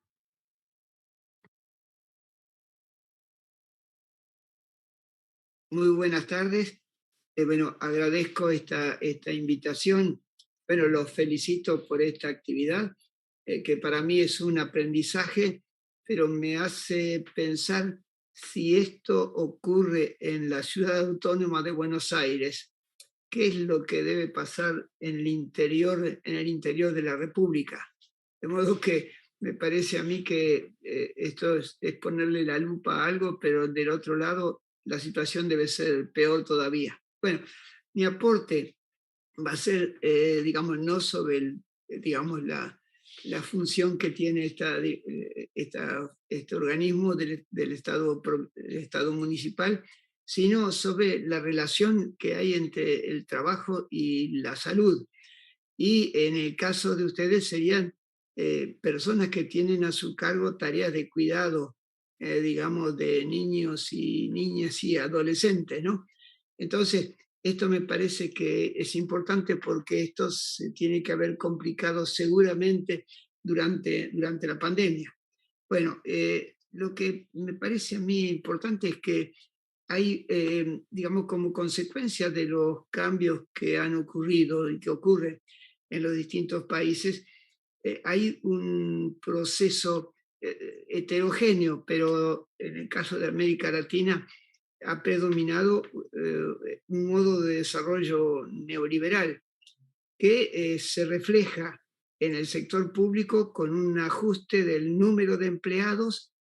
Speaker 5: Muy buenas tardes. Bueno, agradezco esta invitación. Bueno, los felicito por esta actividad, que para mí es un aprendizaje, pero me hace pensar si esto ocurre en la ciudad autónoma de Buenos Aires, ¿qué es lo que debe pasar en el interior de la República? De modo que me parece a mí que esto es ponerle la lupa a algo, pero del otro lado la situación debe ser peor todavía. Bueno, mi aporte va a ser, digamos, no sobre la función que tiene este organismo del Estado municipal, sino sobre la relación que hay entre el trabajo y la salud. Y en el caso de ustedes serían personas que tienen a su cargo tareas de cuidado, digamos, de niños y niñas y adolescentes, ¿no? Entonces, esto me parece que es importante porque esto se tiene que haber complicado seguramente durante la pandemia. Bueno, lo que me parece a mí importante es que hay, digamos, como consecuencia de los cambios que han ocurrido y que ocurren en los distintos países, hay un proceso heterogéneo, pero en el caso de América Latina ha predominado un modo de desarrollo neoliberal que se refleja en el sector público con un ajuste del número de empleados,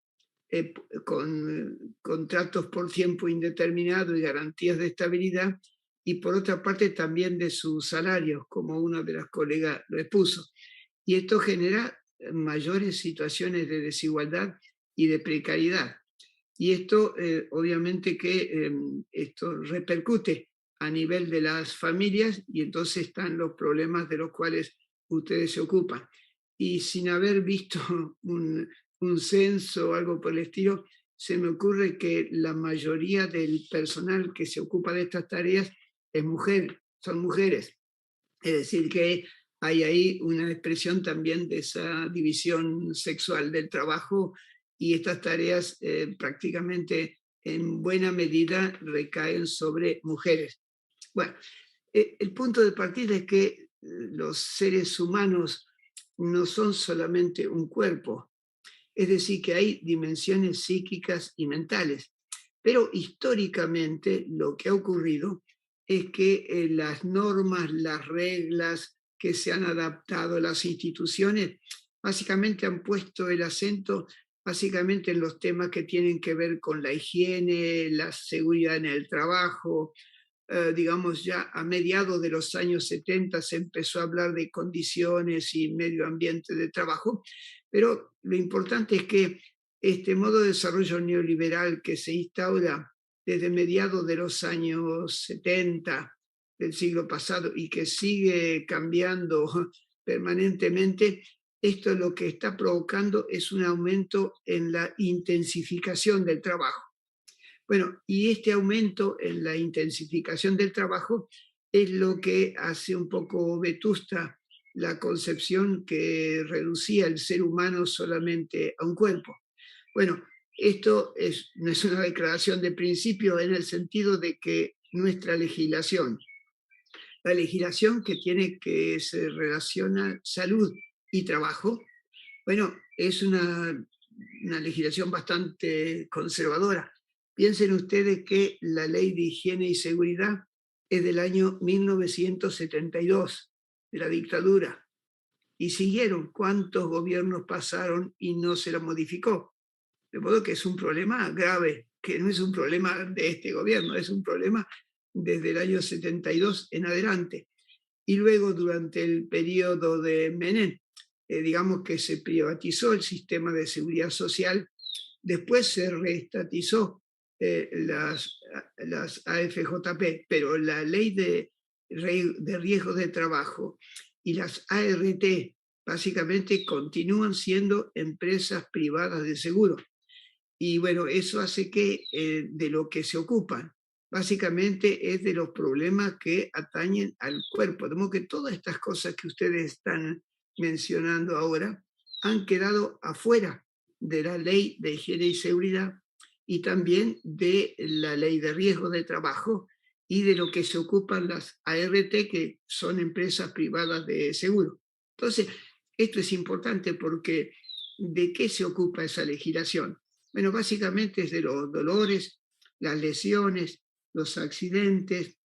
Speaker 5: con contratos por tiempo indeterminado y garantías de estabilidad, y por otra parte también de sus salarios, como una de las colegas lo expuso. Y esto genera mayores situaciones de desigualdad y de precariedad. Y esto, obviamente que esto repercute a nivel de las familias, y entonces están los problemas de los cuales ustedes se ocupan. Y sin haber visto un censo o algo por el estilo, se me ocurre que la mayoría del personal que se ocupa de estas tareas es mujer, son mujeres. Es decir, que hay ahí una expresión también de esa división sexual del trabajo, y estas tareas prácticamente en buena medida recaen sobre mujeres. Bueno, el punto de partida es que los seres humanos no son solamente un cuerpo, es decir, que hay dimensiones psíquicas y mentales, pero históricamente lo que ha ocurrido es que las normas, las reglas que se han adaptado a las instituciones, básicamente han puesto el acento básicamente en los temas que tienen que ver con la higiene, la seguridad en el trabajo. Digamos, ya a mediados de los años 70 se empezó a hablar de condiciones y medio ambiente de trabajo, pero lo importante es que este modo de desarrollo neoliberal que se instaura desde mediados de los años 70 del siglo pasado y que sigue cambiando permanentemente, esto lo que está provocando es un aumento en la intensificación del trabajo. Bueno, y este aumento en la intensificación del trabajo es lo que hace un poco vetusta la concepción que reducía el ser humano solamente a un cuerpo. Bueno, esto no es una declaración de principio en el sentido de que nuestra legislación, la legislación que se relaciona salud y trabajo, bueno, es una legislación bastante conservadora. Piensen ustedes que la Ley de Higiene y Seguridad es del año 1972, de la dictadura, y siguieron cuántos gobiernos pasaron y no se la modificó. De modo que es un problema grave, que no es un problema de este gobierno, es un problema desde el año 72 en adelante. Y luego, durante el periodo de Menem, digamos que se privatizó el sistema de seguridad social, después se reestatizó las AFJP, pero la ley de riesgos de trabajo y las ART básicamente continúan siendo empresas privadas de seguro. Y bueno, eso hace que de lo que se ocupan básicamente es de los problemas que atañen al cuerpo. De modo que todas estas cosas que ustedes están mencionando ahora han quedado afuera de la ley de higiene y seguridad, y también de la ley de riesgo de trabajo, y de lo que se ocupan las ART, que son empresas privadas de seguro. Entonces, esto es importante porque ¿de qué se ocupa esa legislación? Bueno, básicamente es de los dolores, las lesiones, los accidentes,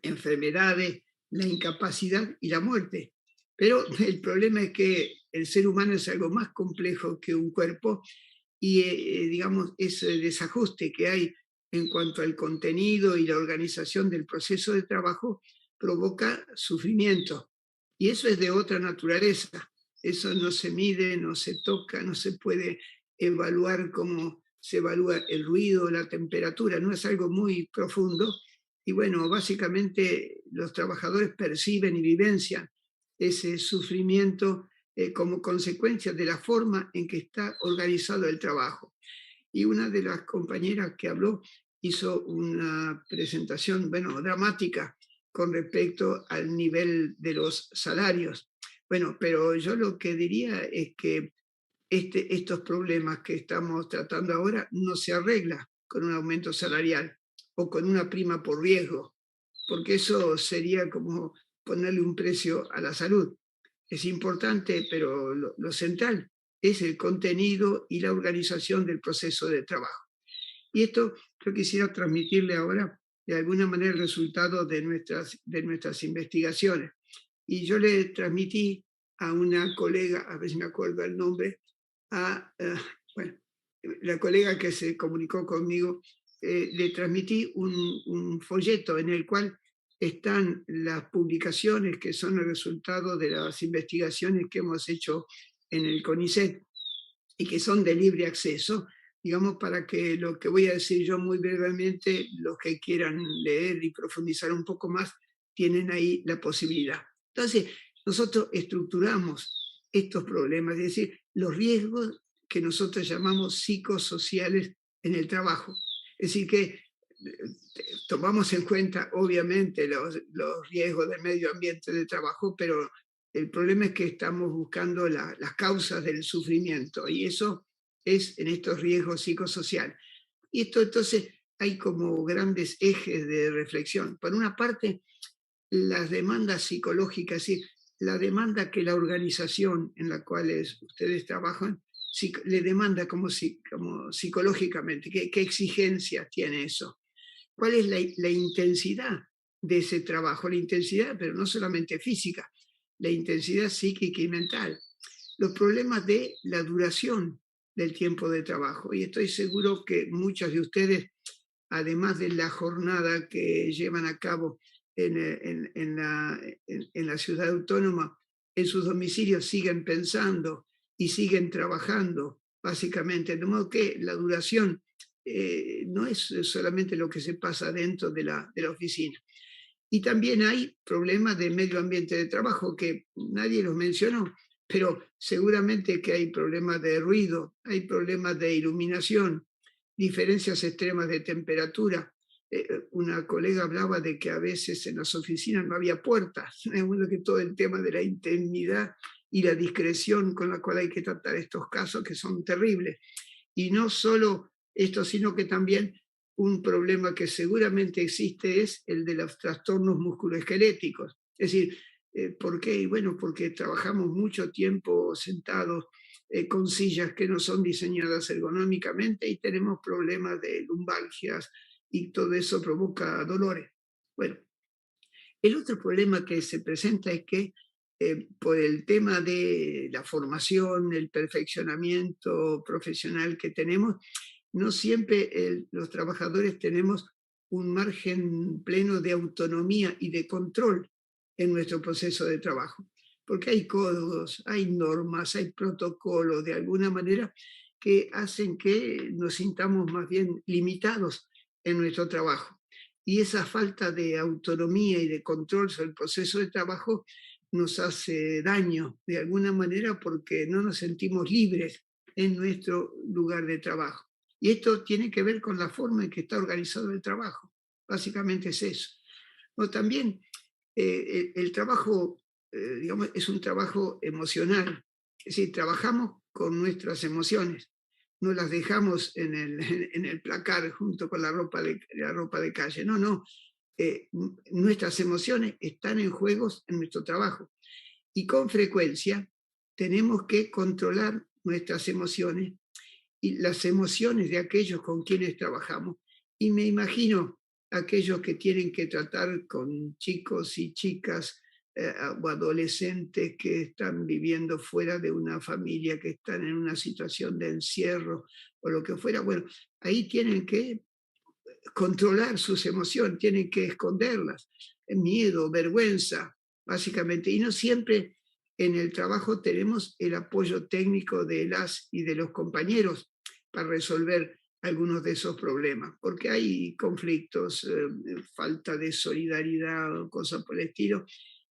Speaker 5: enfermedades, la incapacidad y la muerte. Pero el problema es que el ser humano es algo más complejo que un cuerpo, y digamos, ese desajuste que hay en cuanto al contenido y la organización del proceso de trabajo provoca sufrimiento. Y eso es de otra naturaleza. Eso no se mide, no se toca, no se puede evaluar como se evalúa el ruido, la temperatura, no es algo muy profundo. Y bueno, básicamente los trabajadores perciben y vivencian ese sufrimiento como consecuencia de la forma en que está organizado el trabajo. Y una de las compañeras que habló hizo una presentación, bueno, dramática con respecto al nivel de los salarios. Bueno, pero yo lo que diría es que estos problemas que estamos tratando ahora no se arregla con un aumento salarial o con una prima por riesgo, porque eso sería como ponerle un precio a la salud. Es importante, pero lo central es el contenido y la organización del proceso de trabajo. Y esto yo quisiera transmitirle ahora de alguna manera el resultado de nuestras investigaciones. Y yo le transmití a una colega, a ver si me acuerdo el nombre, bueno, la colega que se comunicó conmigo, le transmití un folleto en el cual están las publicaciones que son el resultado de las investigaciones que hemos hecho en el CONICET y que son de libre acceso, digamos, para que lo que voy a decir yo muy brevemente, los que quieran leer y profundizar un poco más, tienen ahí la posibilidad. Entonces, nosotros estructuramos estos problemas, es decir, los riesgos que nosotros llamamos psicosociales en el trabajo. Es decir, que tomamos en cuenta, obviamente, los riesgos del medio ambiente de trabajo, pero el problema es que estamos buscando las causas del sufrimiento y eso es en estos riesgos psicosociales. Y esto entonces hay como grandes ejes de reflexión. Por una parte, las demandas psicológicas, es decir, la demanda que la organización en la cual ustedes trabajan le demanda como psicológicamente, ¿qué exigencias tiene eso? ¿Cuál es la intensidad de ese trabajo? La intensidad, pero no solamente física, la intensidad psíquica y mental. Los problemas de la duración del tiempo de trabajo. Y estoy seguro que muchos de ustedes, además de la jornada que llevan a cabo en la ciudad autónoma, en sus domicilios siguen pensando y siguen trabajando, básicamente. De modo que la duración no es solamente lo que se pasa dentro de la oficina. Y también hay problemas de medio ambiente de trabajo que nadie los mencionó, pero seguramente que hay problemas de ruido, hay problemas de iluminación, diferencias extremas de temperatura. Una colega hablaba de que a veces en las oficinas no había puertas, bueno, que todo el tema de la intimidad y la discreción con la cual hay que tratar estos casos que son terribles. Y no solo esto, sino que también un problema que seguramente existe es el de los trastornos musculoesqueléticos. Es decir, ¿por qué? Bueno, porque trabajamos mucho tiempo sentados con sillas que no son diseñadas ergonómicamente y tenemos problemas de lumbalgias y todo eso provoca dolores. Bueno, el otro problema que se presenta es que por el tema de la formación, el perfeccionamiento profesional que tenemos, no siempre los trabajadores tenemos un margen pleno de autonomía y de control en nuestro proceso de trabajo, porque hay códigos, hay normas, hay protocolos de alguna manera que hacen que nos sintamos más bien limitados en nuestro trabajo. Y esa falta de autonomía y de control sobre el proceso de trabajo nos hace daño de alguna manera porque no nos sentimos libres en nuestro lugar de trabajo. Y esto tiene que ver con la forma en que está organizado el trabajo. Básicamente es eso. O también el trabajo, digamos, es un trabajo emocional. Es decir, trabajamos con nuestras emociones. No las dejamos en el placar junto con la ropa de calle. No, no. Nuestras emociones están en juegos en nuestro trabajo. Y con frecuencia tenemos que controlar nuestras emociones y las emociones de aquellos con quienes trabajamos. Y me imagino aquellos que tienen que tratar con chicos y chicas o adolescentes que están viviendo fuera de una familia, que están en una situación de encierro o lo que fuera. Bueno, ahí tienen que controlar sus emociones, tienen que esconderlas. Miedo, vergüenza, básicamente. Y no siempre en el trabajo tenemos el apoyo técnico de las y de los compañeros para resolver algunos de esos problemas, porque hay conflictos, falta de solidaridad o cosas por el estilo,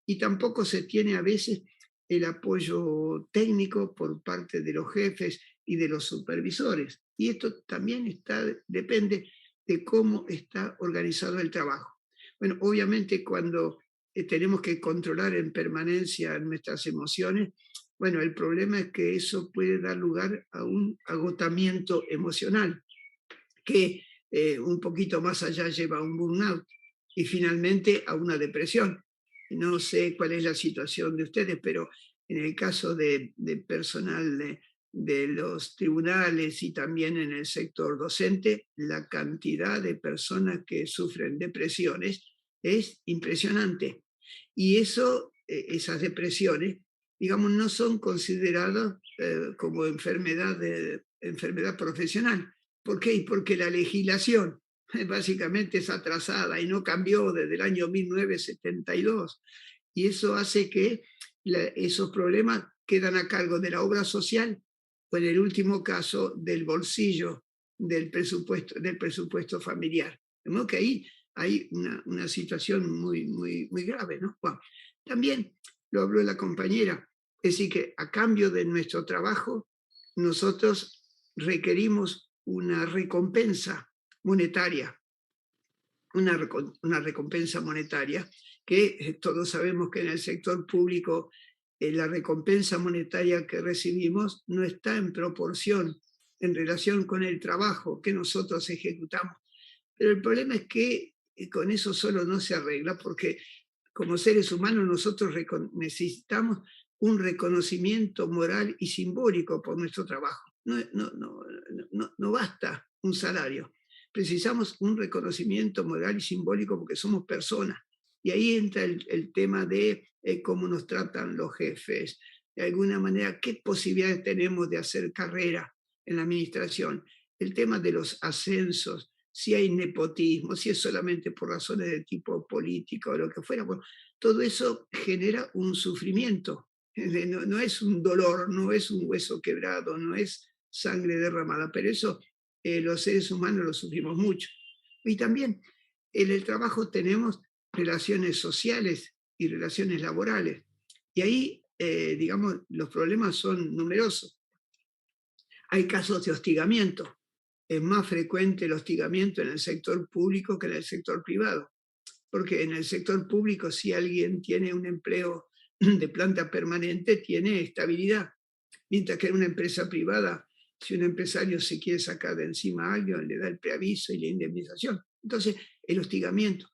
Speaker 5: y tampoco se tiene a veces el apoyo técnico por parte de los jefes y de los supervisores. Y esto también depende de cómo está organizado el trabajo. Bueno, obviamente cuando tenemos que controlar en permanencia nuestras emociones, bueno, el problema es que eso puede dar lugar a un agotamiento emocional, que un poquito más allá lleva a un burnout y finalmente a una depresión. No sé cuál es la situación de ustedes, pero en el caso de personal de los tribunales y también en el sector docente, la cantidad de personas que sufren depresiones es impresionante. Y esas depresiones, digamos, no son consideradas como enfermedad profesional. ¿Por qué? Porque la legislación básicamente es atrasada y no cambió desde el año 1972. Y eso hace que esos problemas quedan a cargo de la obra social o en el último caso del bolsillo del presupuesto familiar. De modo que ahí hay una situación muy, muy, muy grave, ¿no? Bueno, también lo habló la compañera, es decir, que a cambio de nuestro trabajo, nosotros requerimos una recompensa monetaria, una recompensa monetaria, que todos sabemos que en el sector público la recompensa monetaria que recibimos no está en proporción en relación con el trabajo que nosotros ejecutamos. Pero el problema es que con eso solo no se arregla, porque como seres humanos nosotros necesitamos un reconocimiento moral y simbólico por nuestro trabajo. No basta un salario. Precisamos un reconocimiento moral y simbólico porque somos personas. Y ahí entra el tema de cómo nos tratan los jefes. De alguna manera, qué posibilidades tenemos de hacer carrera en la administración. El tema de los ascensos, si hay nepotismo, si es solamente por razones de tipo político o lo que fuera. Bueno, todo eso genera un sufrimiento. No es un dolor, no es un hueso quebrado, no es sangre derramada, pero eso los seres humanos lo sufrimos mucho. Y también en el trabajo tenemos relaciones sociales y relaciones laborales. Y ahí, digamos, los problemas son numerosos. Hay casos de hostigamiento. Es más frecuente el hostigamiento en el sector público que en el sector privado. Porque en el sector público, si alguien tiene un empleo de planta permanente, tiene estabilidad. Mientras que en una empresa privada, si un empresario se quiere sacar de encima a alguien, le da el preaviso y la indemnización. Entonces, el hostigamiento,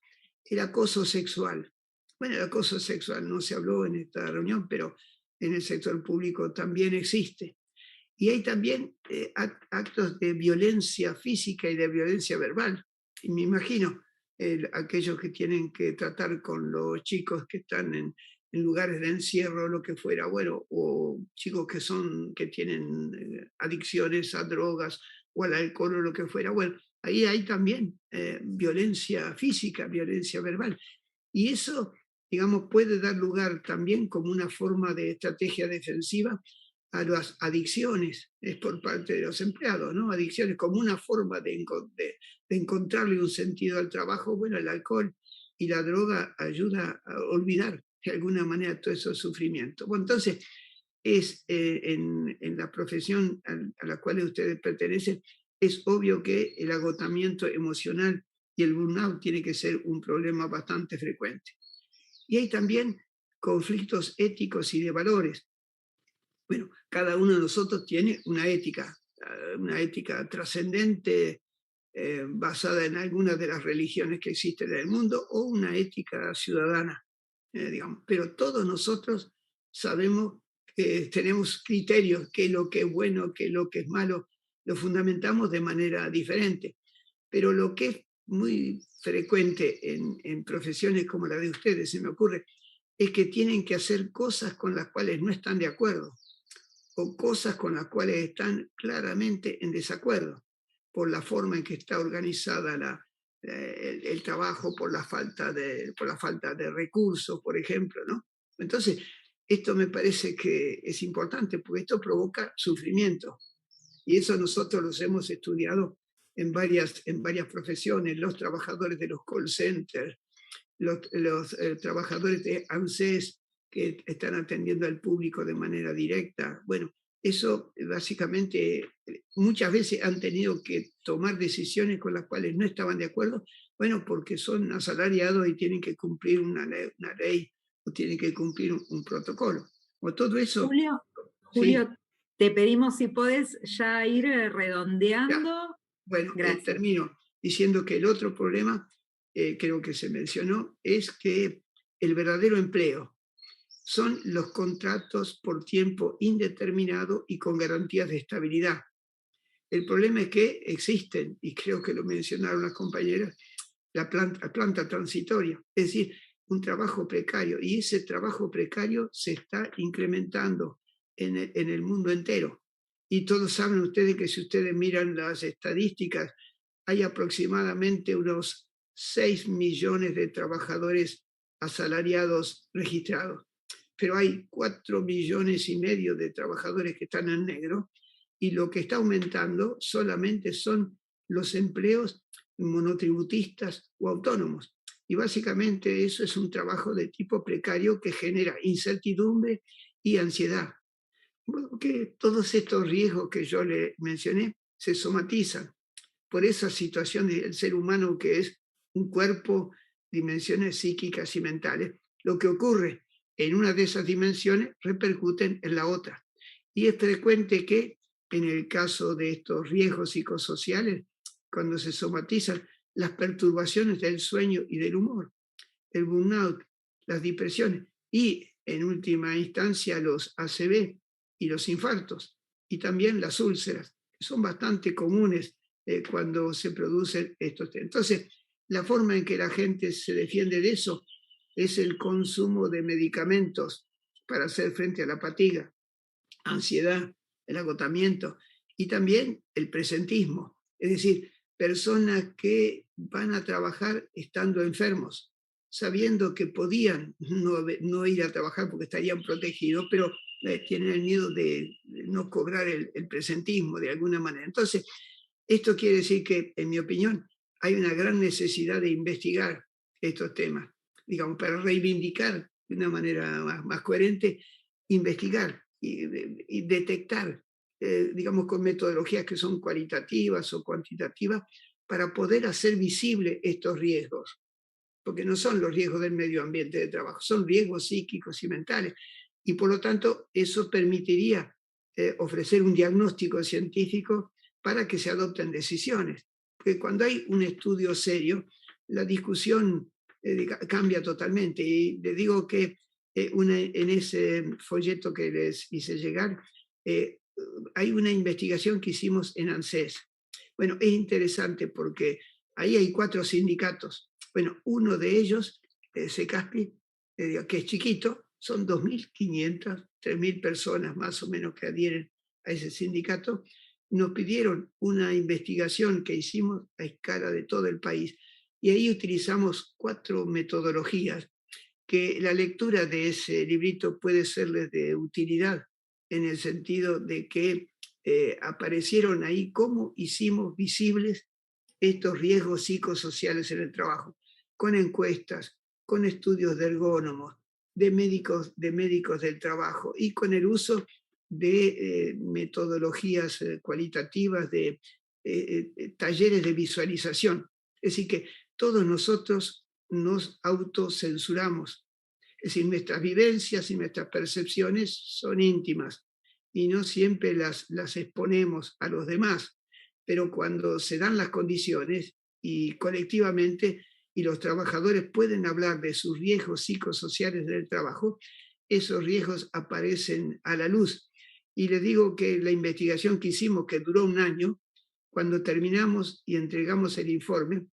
Speaker 5: el acoso sexual. Bueno, el acoso sexual no se habló en esta reunión, pero en el sector público también existe. Y hay también actos de violencia física y de violencia verbal. Y me imagino aquellos que tienen que tratar con los chicos que están en lugares de encierro, lo que fuera, bueno, o chicos que tienen adicciones a drogas o al alcohol o lo que fuera, bueno, ahí hay también violencia física, violencia verbal. Y eso, digamos, puede dar lugar también como una forma de estrategia defensiva a las adicciones, es por parte de los empleados, ¿no? Adicciones como una forma de encontrarle un sentido al trabajo. Bueno, el alcohol y la droga ayuda a olvidar de alguna manera todo ese sufrimiento. Bueno, entonces, en la profesión a la cual ustedes pertenecen, es obvio que el agotamiento emocional y el burnout tiene que ser un problema bastante frecuente. Y hay también conflictos éticos y de valores. Bueno, cada uno de nosotros tiene una ética trascendente basada en alguna de las religiones que existen en el mundo o una ética ciudadana, digamos. Pero todos nosotros sabemos que tenemos criterios, qué es lo que es bueno, qué es lo que es malo, lo fundamentamos de manera diferente. Pero lo que es muy frecuente en profesiones como la de ustedes, se me ocurre, es que tienen que hacer cosas con las cuales no están de acuerdo o cosas con las cuales están claramente en desacuerdo por la forma en que está organizada el trabajo, por la falta de recursos, por ejemplo, ¿no? Entonces, esto me parece que es importante porque esto provoca sufrimiento y eso nosotros los hemos estudiado en varias profesiones, los trabajadores de los call centers, los trabajadores de ANSES que están atendiendo al público de manera directa. Bueno, eso básicamente muchas veces han tenido que tomar decisiones con las cuales no estaban de acuerdo, bueno, porque son asalariados y tienen que cumplir una ley o tienen que cumplir un protocolo. O todo eso.
Speaker 1: Julio,
Speaker 5: Sí.
Speaker 1: te pedimos si podés ya ir redondeando.
Speaker 5: Ya. Bueno,
Speaker 1: Gracias.
Speaker 5: termino diciendo que el otro problema, creo que se mencionó, es que el verdadero empleo son los contratos por tiempo indeterminado y con garantías de estabilidad. El problema es que existen, y creo que lo mencionaron las compañeras, la planta transitoria, es decir, un trabajo precario, y ese trabajo precario se está incrementando en el mundo entero. Y todos saben ustedes que si ustedes miran las estadísticas, hay aproximadamente unos 6 millones de trabajadores asalariados registrados, pero hay 4,5 millones de trabajadores que están en negro, y lo que está aumentando solamente son los empleos monotributistas o autónomos. Y básicamente eso es un trabajo de tipo precario que genera incertidumbre y ansiedad. Porque todos estos riesgos que yo le mencioné se somatizan por esa situación del ser humano que es un cuerpo, dimensiones psíquicas y mentales. Lo que ocurre en una de esas dimensiones repercuten en la otra. Y es frecuente que en el caso de estos riesgos psicosociales, cuando se somatizan las perturbaciones del sueño y del humor, el burnout, las depresiones y en última instancia los ACV y los infartos y también las úlceras, que son bastante comunes cuando se producen estos. Entonces, la forma en que la gente se defiende de eso es el consumo de medicamentos para hacer frente a la fatiga, ansiedad, el agotamiento y también el presentismo. Es decir, personas que van a trabajar estando enfermos, sabiendo que podían no ir a trabajar porque estarían protegidos, pero tienen el miedo de no cobrar el presentismo de alguna manera. Entonces, esto quiere decir que, en mi opinión, hay una gran necesidad de investigar estos temas, digamos, para reivindicar de una manera más coherente, investigar y detectar, digamos, con metodologías que son cualitativas o cuantitativas, para poder hacer visible estos riesgos, porque no son los riesgos del medio ambiente de trabajo, son riesgos psíquicos y mentales, y por lo tanto eso permitiría ofrecer un diagnóstico científico para que se adopten decisiones. Porque cuando hay un estudio serio, la discusión cambia totalmente. Y les digo que en ese folleto que les hice llegar, hay una investigación que hicimos en ANSES. Bueno, es interesante porque ahí hay 4 sindicatos. Bueno, uno de ellos, SECASPI, que es chiquito, son 2.500, 3.000 personas más o menos que adhieren a ese sindicato. Nos pidieron una investigación que hicimos a escala de todo el país y ahí utilizamos 4 metodologías que la lectura de ese librito puede serles de utilidad en el sentido de que aparecieron ahí cómo hicimos visibles estos riesgos psicosociales en el trabajo, con encuestas, con estudios de ergónomos, de médicos del trabajo y con el uso de metodologías cualitativas, de talleres de visualización. Es decir, que todos nosotros nos autocensuramos. Es decir, nuestras vivencias y nuestras percepciones son íntimas y no siempre las exponemos a los demás, pero cuando se dan las condiciones y colectivamente y los trabajadores pueden hablar de sus riesgos psicosociales del trabajo, esos riesgos aparecen a la luz. Y les digo que la investigación que hicimos, que duró 1 año, cuando terminamos y entregamos el informe,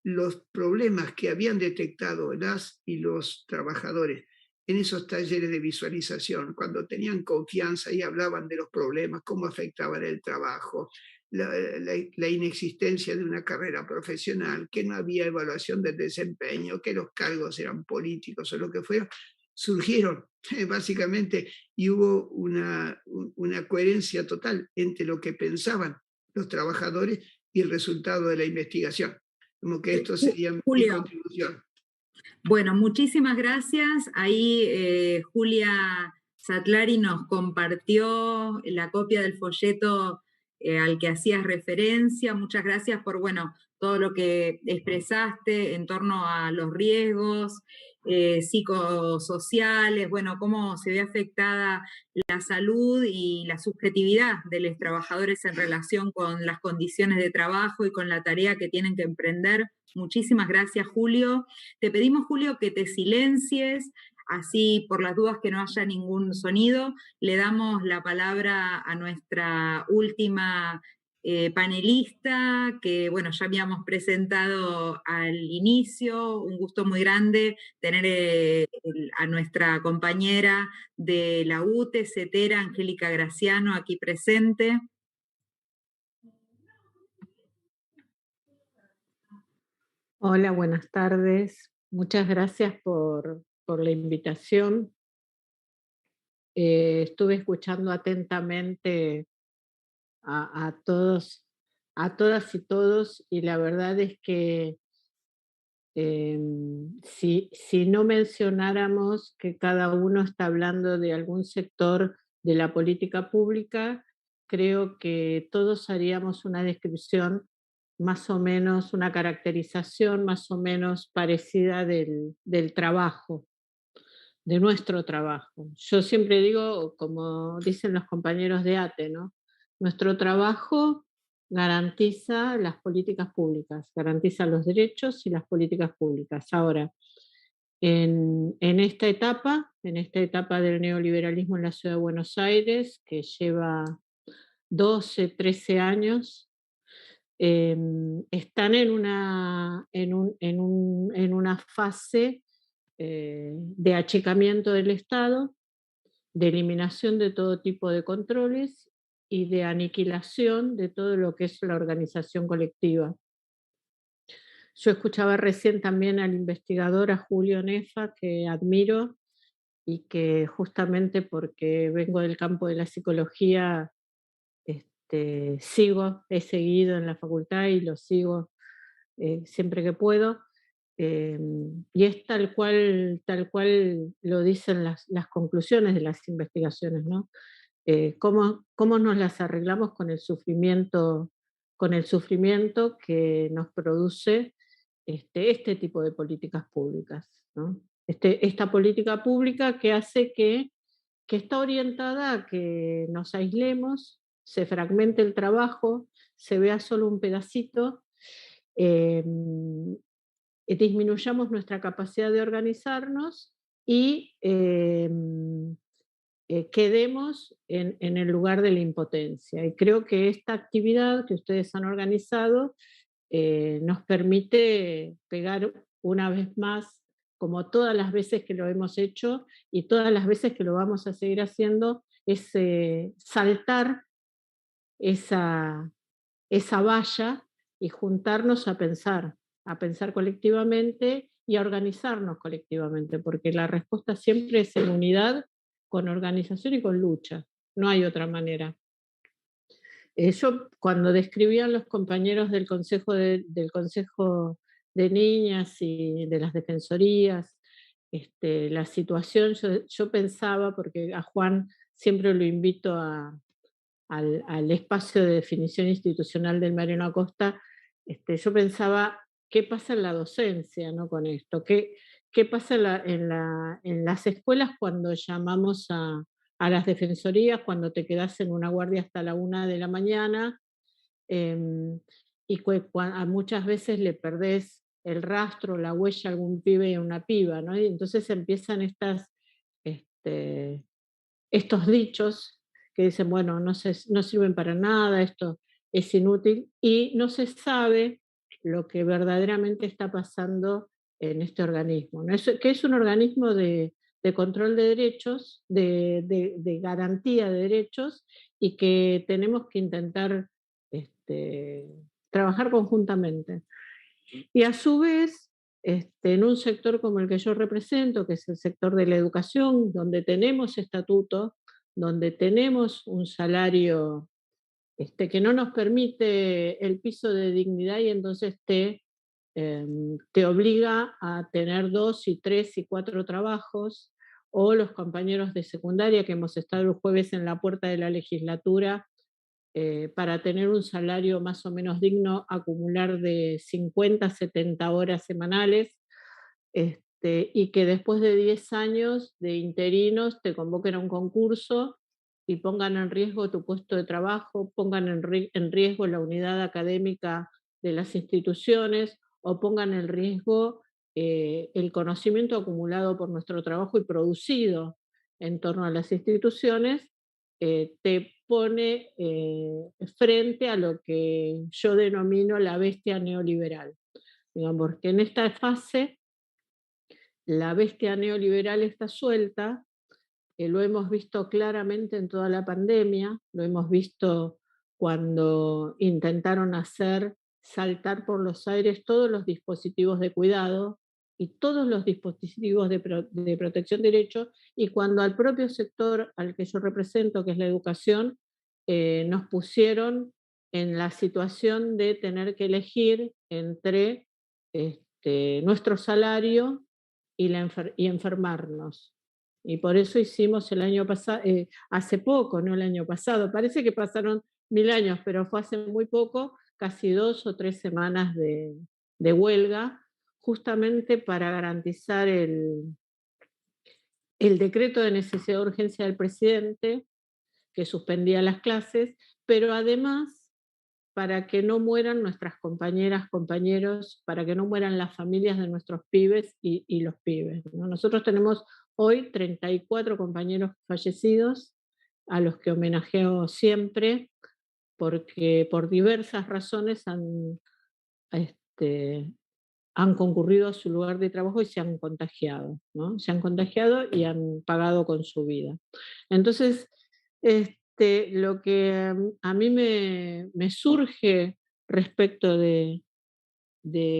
Speaker 5: los problemas que habían detectado las y los trabajadores en esos talleres de visualización, cuando tenían confianza y hablaban de los problemas, cómo afectaban el trabajo, la inexistencia de una carrera profesional, que no había evaluación del desempeño, que los cargos eran políticos o lo que fuera, surgieron básicamente y hubo una coherencia total entre lo que pensaban los trabajadores y el resultado de la investigación. Como que esto sería mi contribución.
Speaker 1: Bueno, muchísimas gracias. Ahí Julia Satlari nos compartió la copia del folleto al que hacías referencia. Muchas gracias por, bueno, todo lo que expresaste en torno a los riesgos psicosociales, bueno, cómo se ve afectada la salud y la subjetividad de los trabajadores en relación con las condiciones de trabajo y con la tarea que tienen que emprender. Muchísimas gracias, Julio. Te pedimos, Julio, que te silencies. Así, por las dudas que no haya ningún sonido, le damos la palabra a nuestra última panelista, que bueno, ya habíamos presentado al inicio. Un gusto muy grande tener a nuestra compañera de la UTE, CETERA, Angélica Graciano, aquí presente.
Speaker 6: Hola, buenas tardes. Muchas gracias por la invitación. Estuve escuchando atentamente a todos, a todas y todos, y la verdad es que si no mencionáramos que cada uno está hablando de algún sector de la política pública, creo que todos haríamos una descripción más o menos, una caracterización más o menos parecida del trabajo, de nuestro trabajo. Yo siempre digo, como dicen los compañeros de ATE, ¿no? Nuestro trabajo garantiza las políticas públicas, garantiza los derechos y las políticas públicas. Ahora, en esta etapa del neoliberalismo en la Ciudad de Buenos Aires, que lleva 12, 13 años, están en una fase de achicamiento del Estado, de eliminación de todo tipo de controles y de aniquilación de todo lo que es la organización colectiva. Yo escuchaba recién también al investigador, a Julio Nefa, que admiro y que justamente porque vengo del campo de la psicología, he seguido en la facultad y lo sigo siempre que puedo. Y es tal cual lo dicen las conclusiones de las investigaciones, ¿no? Cómo nos las arreglamos con el sufrimiento que nos produce este tipo de políticas públicas, ¿no? Esta política pública que hace que está orientada a que nos aislemos, se fragmente el trabajo, se vea solo un pedacito, disminuyamos nuestra capacidad de organizarnos y quedemos en el lugar de la impotencia. Y creo que esta actividad que ustedes han organizado nos permite pegar una vez más, como todas las veces que lo hemos hecho y todas las veces que lo vamos a seguir haciendo, es saltar esa valla y juntarnos a pensar colectivamente y a organizarnos colectivamente, porque la respuesta siempre es en unidad, con organización y con lucha. No hay otra manera. Yo, cuando describían los compañeros del Consejo de Niñas y de las Defensorías, la situación, yo pensaba, porque a Juan siempre lo invito al espacio de definición institucional del Mariano Acosta, yo pensaba, ¿qué pasa en la docencia, ¿no? Con esto? ¿Qué pasa en las escuelas cuando llamamos a las defensorías, cuando te quedas en una guardia hasta la 1 de la mañana y muchas veces le perdés el rastro, la huella a algún pibe y una piba, ¿no? Y entonces empiezan estos dichos que dicen, bueno, no sirven para nada, esto es inútil, y no se sabe lo que verdaderamente está pasando en este organismo, ¿no? Que es un organismo de control de derechos, de garantía de derechos, y que tenemos que intentar trabajar conjuntamente. Y a su vez, en un sector como el que yo represento, que es el sector de la educación, donde tenemos estatutos, donde tenemos un salario que no nos permite el piso de dignidad, y entonces te obliga a tener 2 y 3 y 4 trabajos, o los compañeros de secundaria que hemos estado el jueves en la puerta de la legislatura para tener un salario más o menos digno, acumular de 50 a 70 horas semanales, y que después de 10 años de interinos te convoquen a un concurso y pongan en riesgo tu puesto de trabajo, pongan en riesgo la unidad académica de las instituciones, o pongan en riesgo el conocimiento acumulado por nuestro trabajo y producido en torno a las instituciones, te pone frente a lo que yo denomino la bestia neoliberal. Digamos, porque en esta fase la bestia neoliberal está suelta, lo hemos visto claramente en toda la pandemia, lo hemos visto cuando intentaron hacer saltar por los aires todos los dispositivos de cuidado y todos los dispositivos de protección de derechos, y cuando al propio sector al que yo represento, que es la educación, nos pusieron en la situación de tener que elegir entre nuestro salario y enfermarnos. Y por eso hicimos el año pasado, hace poco, no el año pasado, parece que pasaron 1000 años, pero fue hace muy poco, casi 2 o 3 semanas de huelga, justamente para garantizar el decreto de necesidad de urgencia del presidente, que suspendía las clases, pero además para que no mueran nuestras compañeras, compañeros, para que no mueran las familias de nuestros pibes y los pibes, ¿no? Nosotros tenemos hoy 34 compañeros fallecidos, a los que homenajeo siempre, porque por diversas razones han concurrido a su lugar de trabajo y se han contagiado, ¿no? Se han contagiado y han pagado con su vida. Entonces, lo que a mí me surge respecto de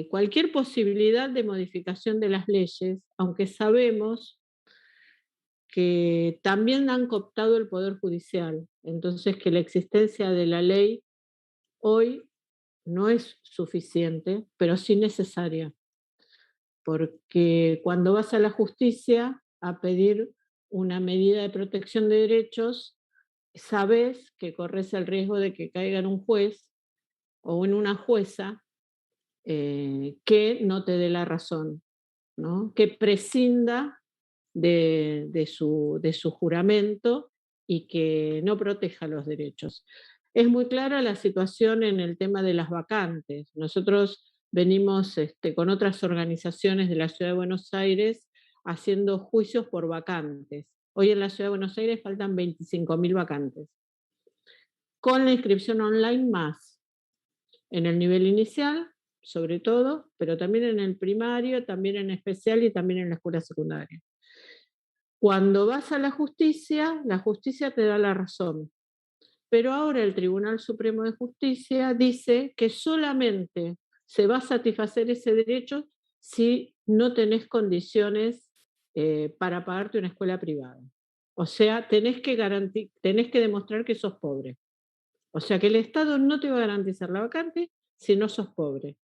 Speaker 6: cualquier posibilidad de modificación de las leyes, aunque sabemos que también han cooptado el Poder Judicial, entonces que la existencia de la ley hoy no es suficiente, pero sí necesaria, porque cuando vas a la justicia a pedir una medida de protección de derechos, sabes que corres el riesgo de que caiga en un juez o en una jueza que no te dé la razón, ¿no? Que prescinda de su juramento y que no proteja los derechos. Es muy clara la situación en el tema de las vacantes. Nosotros venimos con otras organizaciones de la Ciudad de Buenos Aires haciendo juicios por vacantes. Hoy en la Ciudad de Buenos Aires faltan 25.000 vacantes. Con la inscripción online más, en el nivel inicial, sobre todo, pero también en el primario, también en especial y también en la escuela secundaria. Cuando vas a la justicia te da la razón. Pero ahora el Tribunal Supremo de Justicia dice que solamente se va a satisfacer ese derecho si no tenés condiciones para pagarte una escuela privada. O sea, tenés que demostrar que sos pobre. O sea, que el Estado no te va a garantizar la vacante si no sos pobre.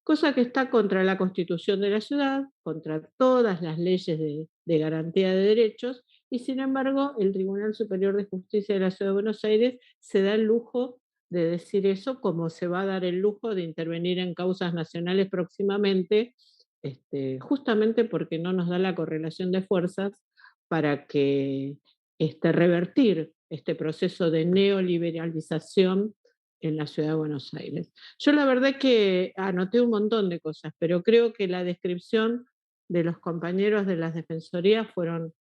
Speaker 6: Cosa que está contra la Constitución de la ciudad, contra todas las leyes de garantía de derechos, y sin embargo el Tribunal Superior de Justicia de la Ciudad de Buenos Aires se da el lujo de decir eso, como se va a dar el lujo de intervenir en causas nacionales próximamente, justamente porque no nos da la correlación de fuerzas para que revertir este proceso de neoliberalización en la Ciudad de Buenos Aires. Yo la verdad es que anoté un montón de cosas, pero creo que la descripción de los compañeros de las defensorías fueron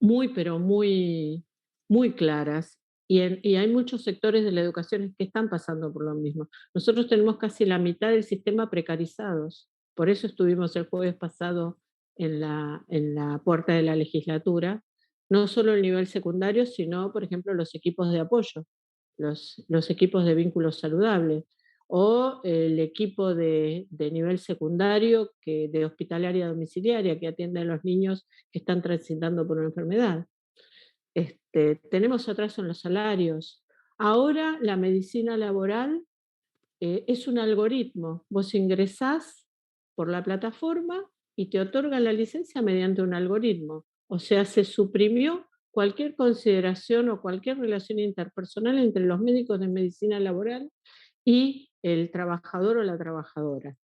Speaker 6: muy, pero muy, muy claras. Y hay muchos sectores de la educación que están pasando por lo mismo. Nosotros tenemos casi la mitad del sistema precarizados. Por eso estuvimos el jueves pasado en la puerta de la legislatura, no solo el nivel secundario, sino, por ejemplo, los equipos de apoyo, los equipos de vínculos saludables, o el equipo de nivel secundario de hospitalaria domiciliaria que atiende a los niños que están transitando por una enfermedad. Tenemos atraso en los salarios. Ahora la medicina laboral es un algoritmo. Vos ingresás por la plataforma y te otorgan la licencia mediante un algoritmo. O sea, se suprimió cualquier consideración o cualquier relación interpersonal entre los médicos de medicina laboral y el trabajador o la trabajadora.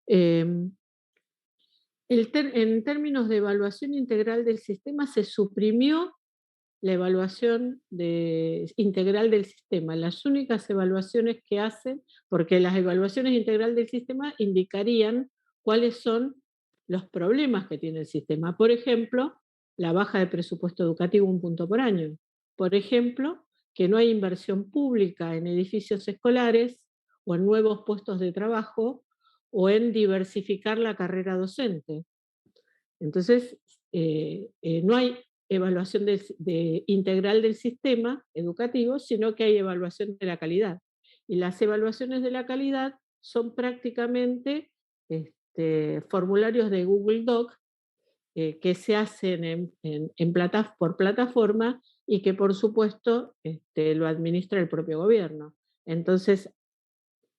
Speaker 6: En términos de evaluación integral del sistema, se suprimió la evaluación integral del sistema. Las únicas evaluaciones que hacen, porque las evaluaciones integral del sistema indicarían cuáles son los problemas que tiene el sistema. Por ejemplo, la baja de presupuesto educativo 1 punto por año. Por ejemplo, que no hay inversión pública en edificios escolares o en nuevos puestos de trabajo o en diversificar la carrera docente. Entonces, no hay evaluación integral del sistema educativo, sino que hay evaluación de la calidad. Y las evaluaciones de la calidad son prácticamente formularios de Google Doc que se hacen por plataforma y que por supuesto lo administra el propio gobierno. Entonces,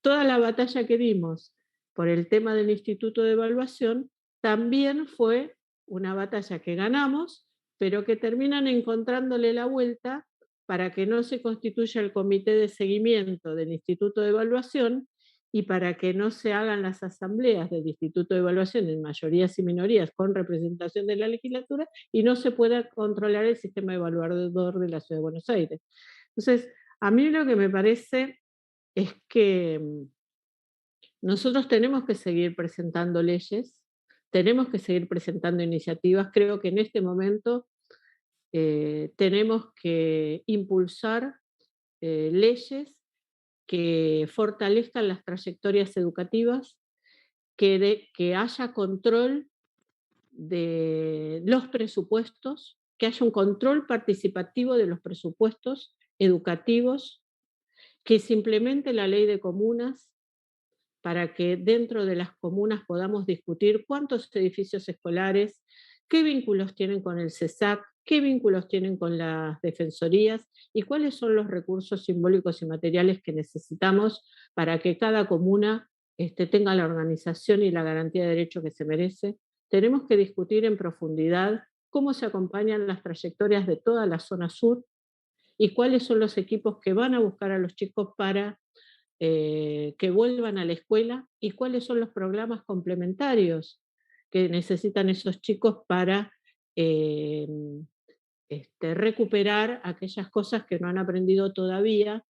Speaker 6: toda la batalla que dimos por el tema del Instituto de Evaluación también fue una batalla que ganamos, pero que terminan encontrándole la vuelta para que no se constituya el comité de seguimiento del Instituto de Evaluación y para que no se hagan las asambleas del Instituto de Evaluación en mayorías y minorías con representación de la legislatura y no se pueda controlar el sistema evaluador de la Ciudad de Buenos Aires. Entonces, a mí lo que me parece es que nosotros tenemos que seguir presentando leyes, tenemos que seguir presentando iniciativas. Creo que en este momento tenemos que impulsar leyes que fortalezcan las trayectorias educativas, que haya control de los presupuestos, que haya un control participativo de los presupuestos educativos, que se implemente la ley de comunas para que dentro de las comunas podamos discutir cuántos edificios escolares, qué vínculos tienen con el CESAC, qué vínculos tienen con las defensorías y cuáles son los recursos simbólicos y materiales que necesitamos para que cada comuna tenga la organización y la garantía de derecho que se merece. Tenemos que discutir en profundidad cómo se acompañan las trayectorias de toda la zona sur y cuáles son los equipos que van a buscar a los chicos para que vuelvan a la escuela y cuáles son los programas complementarios que necesitan esos chicos para recuperar aquellas cosas que no han aprendido todavía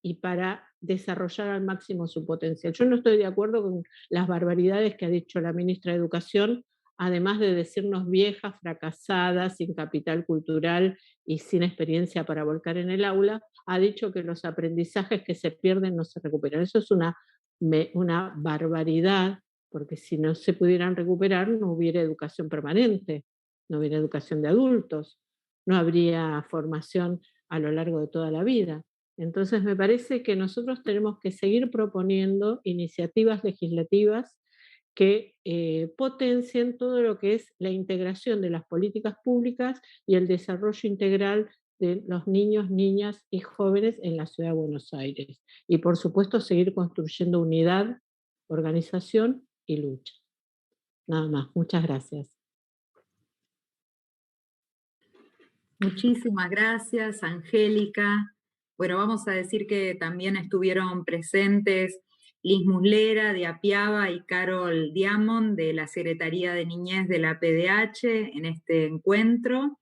Speaker 6: y para desarrollar al máximo su potencial. Yo no estoy de acuerdo con las barbaridades que ha dicho la ministra de Educación, además de decirnos viejas, fracasadas, sin capital cultural y sin experiencia para volcar en el aula, ha dicho que los aprendizajes que se pierden no se recuperan. Eso es una barbaridad, porque si no se pudieran recuperar no hubiera educación permanente, no hubiera educación de adultos, no habría formación a lo largo de toda la vida. Entonces me parece que nosotros tenemos que seguir proponiendo iniciativas legislativas que potencien todo lo que es la integración de las políticas públicas y el desarrollo integral de los niños, niñas y jóvenes en la Ciudad de Buenos Aires. Y por supuesto seguir construyendo unidad, organización y lucha. Nada más, muchas gracias.
Speaker 1: Muchísimas gracias, Angélica. Bueno, vamos a decir que también estuvieron presentes Liz Muslera de Apiaba y Carol Diamond de la Secretaría de Niñez de la PDH en este encuentro.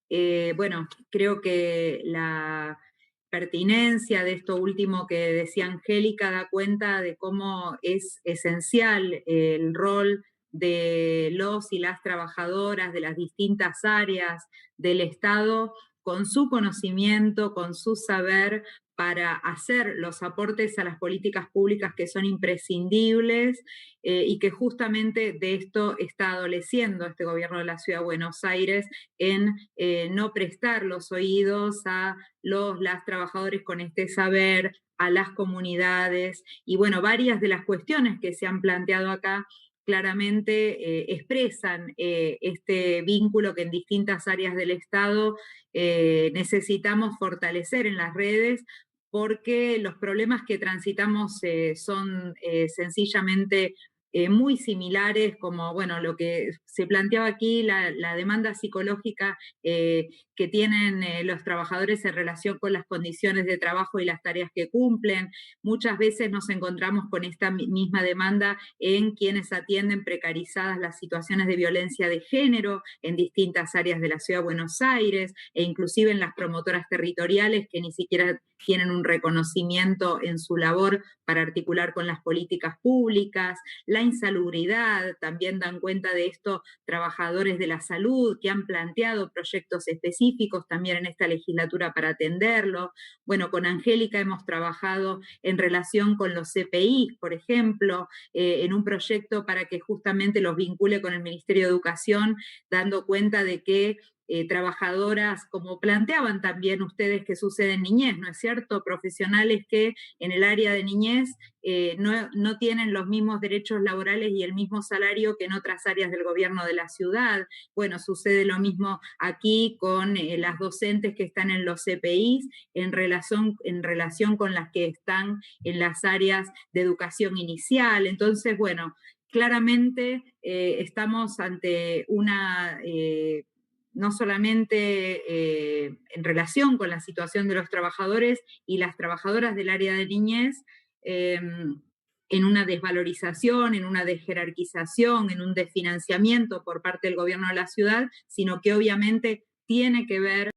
Speaker 1: Bueno, creo que la pertinencia de esto último que decía Angélica da cuenta de cómo es esencial el rol de los y las trabajadoras de las distintas áreas del Estado con su conocimiento, con su saber, para hacer los aportes a las políticas públicas que son imprescindibles y que justamente de esto está adoleciendo este gobierno de la Ciudad de Buenos Aires en no prestar los oídos a las trabajadores con este saber, a las comunidades y bueno, varias de las cuestiones que se han planteado acá claramente expresan este vínculo que en distintas áreas del Estado necesitamos fortalecer en las redes porque los problemas que transitamos son sencillamente muy similares, como bueno, lo que se planteaba aquí, la demanda psicológica que tienen los trabajadores en relación con las condiciones de trabajo y las tareas que cumplen. Muchas veces nos encontramos con esta misma demanda en quienes atienden precarizadas las situaciones de violencia de género en distintas áreas de la Ciudad de Buenos Aires e inclusive en las promotoras territoriales que ni siquiera tienen un reconocimiento en su labor para articular con las políticas públicas, la insalubridad, también dan cuenta de esto trabajadores de la salud que han planteado proyectos específicos también en esta legislatura para atenderlo. Bueno, con Angélica hemos trabajado en relación con los CPI, por ejemplo, en un proyecto para que justamente los vincule con el Ministerio de Educación, dando cuenta de que trabajadoras, como planteaban también ustedes que sucede en niñez, ¿no es cierto? Profesionales que en el área de niñez no tienen los mismos derechos laborales y el mismo salario que en otras áreas del gobierno de la ciudad. Bueno, sucede lo mismo aquí con las docentes que están en los CPIs en relación con las que están en las áreas de educación inicial. Entonces, bueno, claramente estamos ante una... no solamente en relación con la situación de los trabajadores y las trabajadoras del área de niñez, en una desvalorización, en una desjerarquización, en un desfinanciamiento por parte del gobierno de la ciudad, sino que obviamente tiene que ver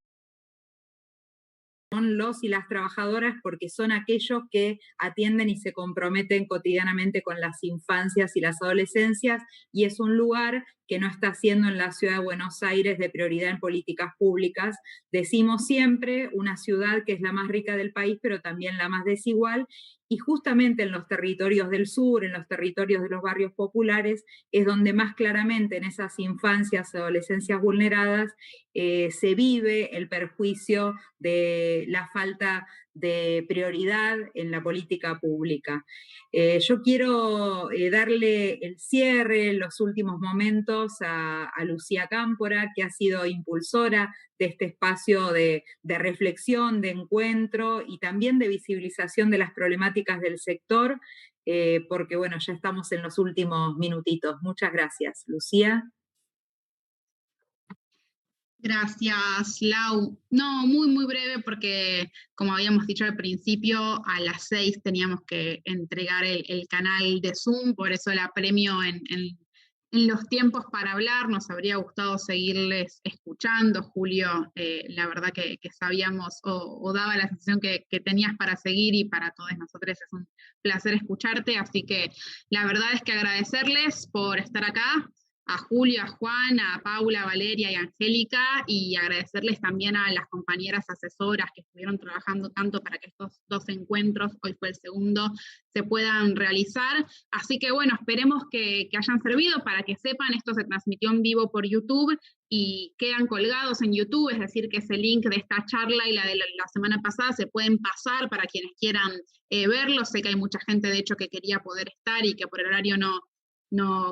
Speaker 1: con los y las trabajadoras porque son aquellos que atienden y se comprometen cotidianamente con las infancias y las adolescencias, y es un lugar que no está siendo en la ciudad de Buenos Aires de prioridad en políticas públicas. Decimos siempre una ciudad que es la más rica del país, pero también la más desigual, y justamente en los territorios del sur, en los territorios de los barrios populares, es donde más claramente en esas infancias y adolescencias vulneradas se vive el perjuicio de la falta de prioridad en la política pública. Yo quiero darle el cierre, los últimos momentos a Lucía Cámpora, que ha sido impulsora de este espacio de reflexión, de encuentro y también de visibilización de las problemáticas del sector, porque bueno, ya estamos en los últimos minutitos. Muchas gracias. Lucía.
Speaker 7: Gracias, Lau. No, muy breve porque, como habíamos dicho al principio, a las 6 teníamos que entregar el canal de Zoom, por eso la apremio en los tiempos para hablar. Nos habría gustado seguirles escuchando, Julio, la verdad que sabíamos o daba la sensación que tenías para seguir, y para todos nosotros es un placer escucharte, así que la verdad es que agradecerles por estar acá, a Julio, a Juan, a Paula, a Valeria y a Angélica, y agradecerles también a las compañeras asesoras que estuvieron trabajando tanto para que estos 2 encuentros, hoy fue el segundo, se puedan realizar. Así que bueno, esperemos que hayan servido. Para que sepan, esto se transmitió en vivo por YouTube y quedan colgados en YouTube, es decir, que ese link de esta charla y la de la semana pasada se pueden pasar para quienes quieran verlo. Sé que hay mucha gente, de hecho, que quería poder estar y que por el horario no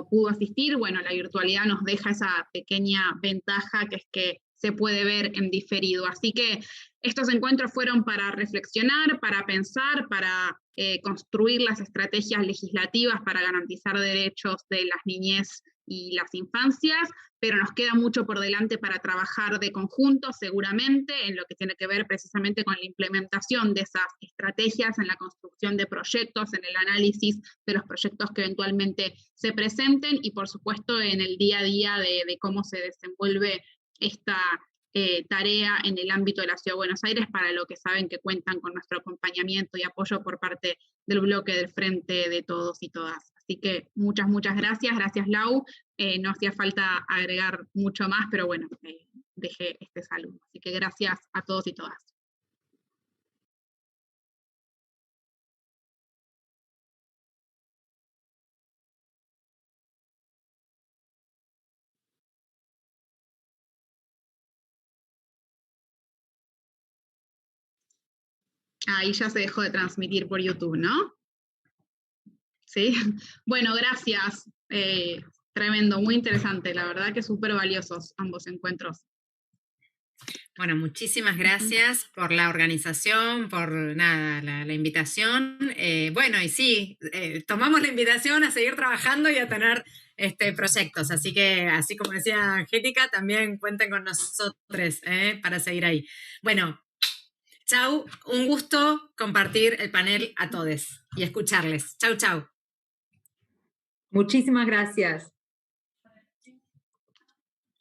Speaker 7: pudo asistir. Bueno, la virtualidad nos deja esa pequeña ventaja, que es que se puede ver en diferido. Así que estos encuentros fueron para reflexionar, para pensar, para construir las estrategias legislativas para garantizar derechos de las niñez y las infancias, pero nos queda mucho por delante para trabajar de conjunto, seguramente, en lo que tiene que ver precisamente con la implementación de esas estrategias, en la construcción de proyectos, en el análisis de los proyectos que eventualmente se presenten, y por supuesto en el día a día de cómo se desenvuelve esta tarea en el ámbito de la Ciudad de Buenos Aires, para lo que saben que cuentan con nuestro acompañamiento y apoyo por parte del bloque del Frente de Todos y Todas. Así que muchas gracias Lau. No hacía falta agregar mucho más, pero bueno, dejé este saludo. Así que gracias a todos y todas. Ahí ya se dejó de transmitir por YouTube, ¿no? Sí. Bueno, gracias. Tremendo, muy interesante. La verdad que súper valiosos ambos encuentros.
Speaker 4: Bueno, muchísimas gracias por la organización, por nada, la invitación. Bueno, y sí, tomamos la invitación a seguir trabajando y a tener proyectos. Así que, así como decía Angélica, también cuenten con nosotros para seguir ahí. Bueno, chau, un gusto compartir el panel a todos y escucharles. Chau.
Speaker 1: Muchísimas gracias.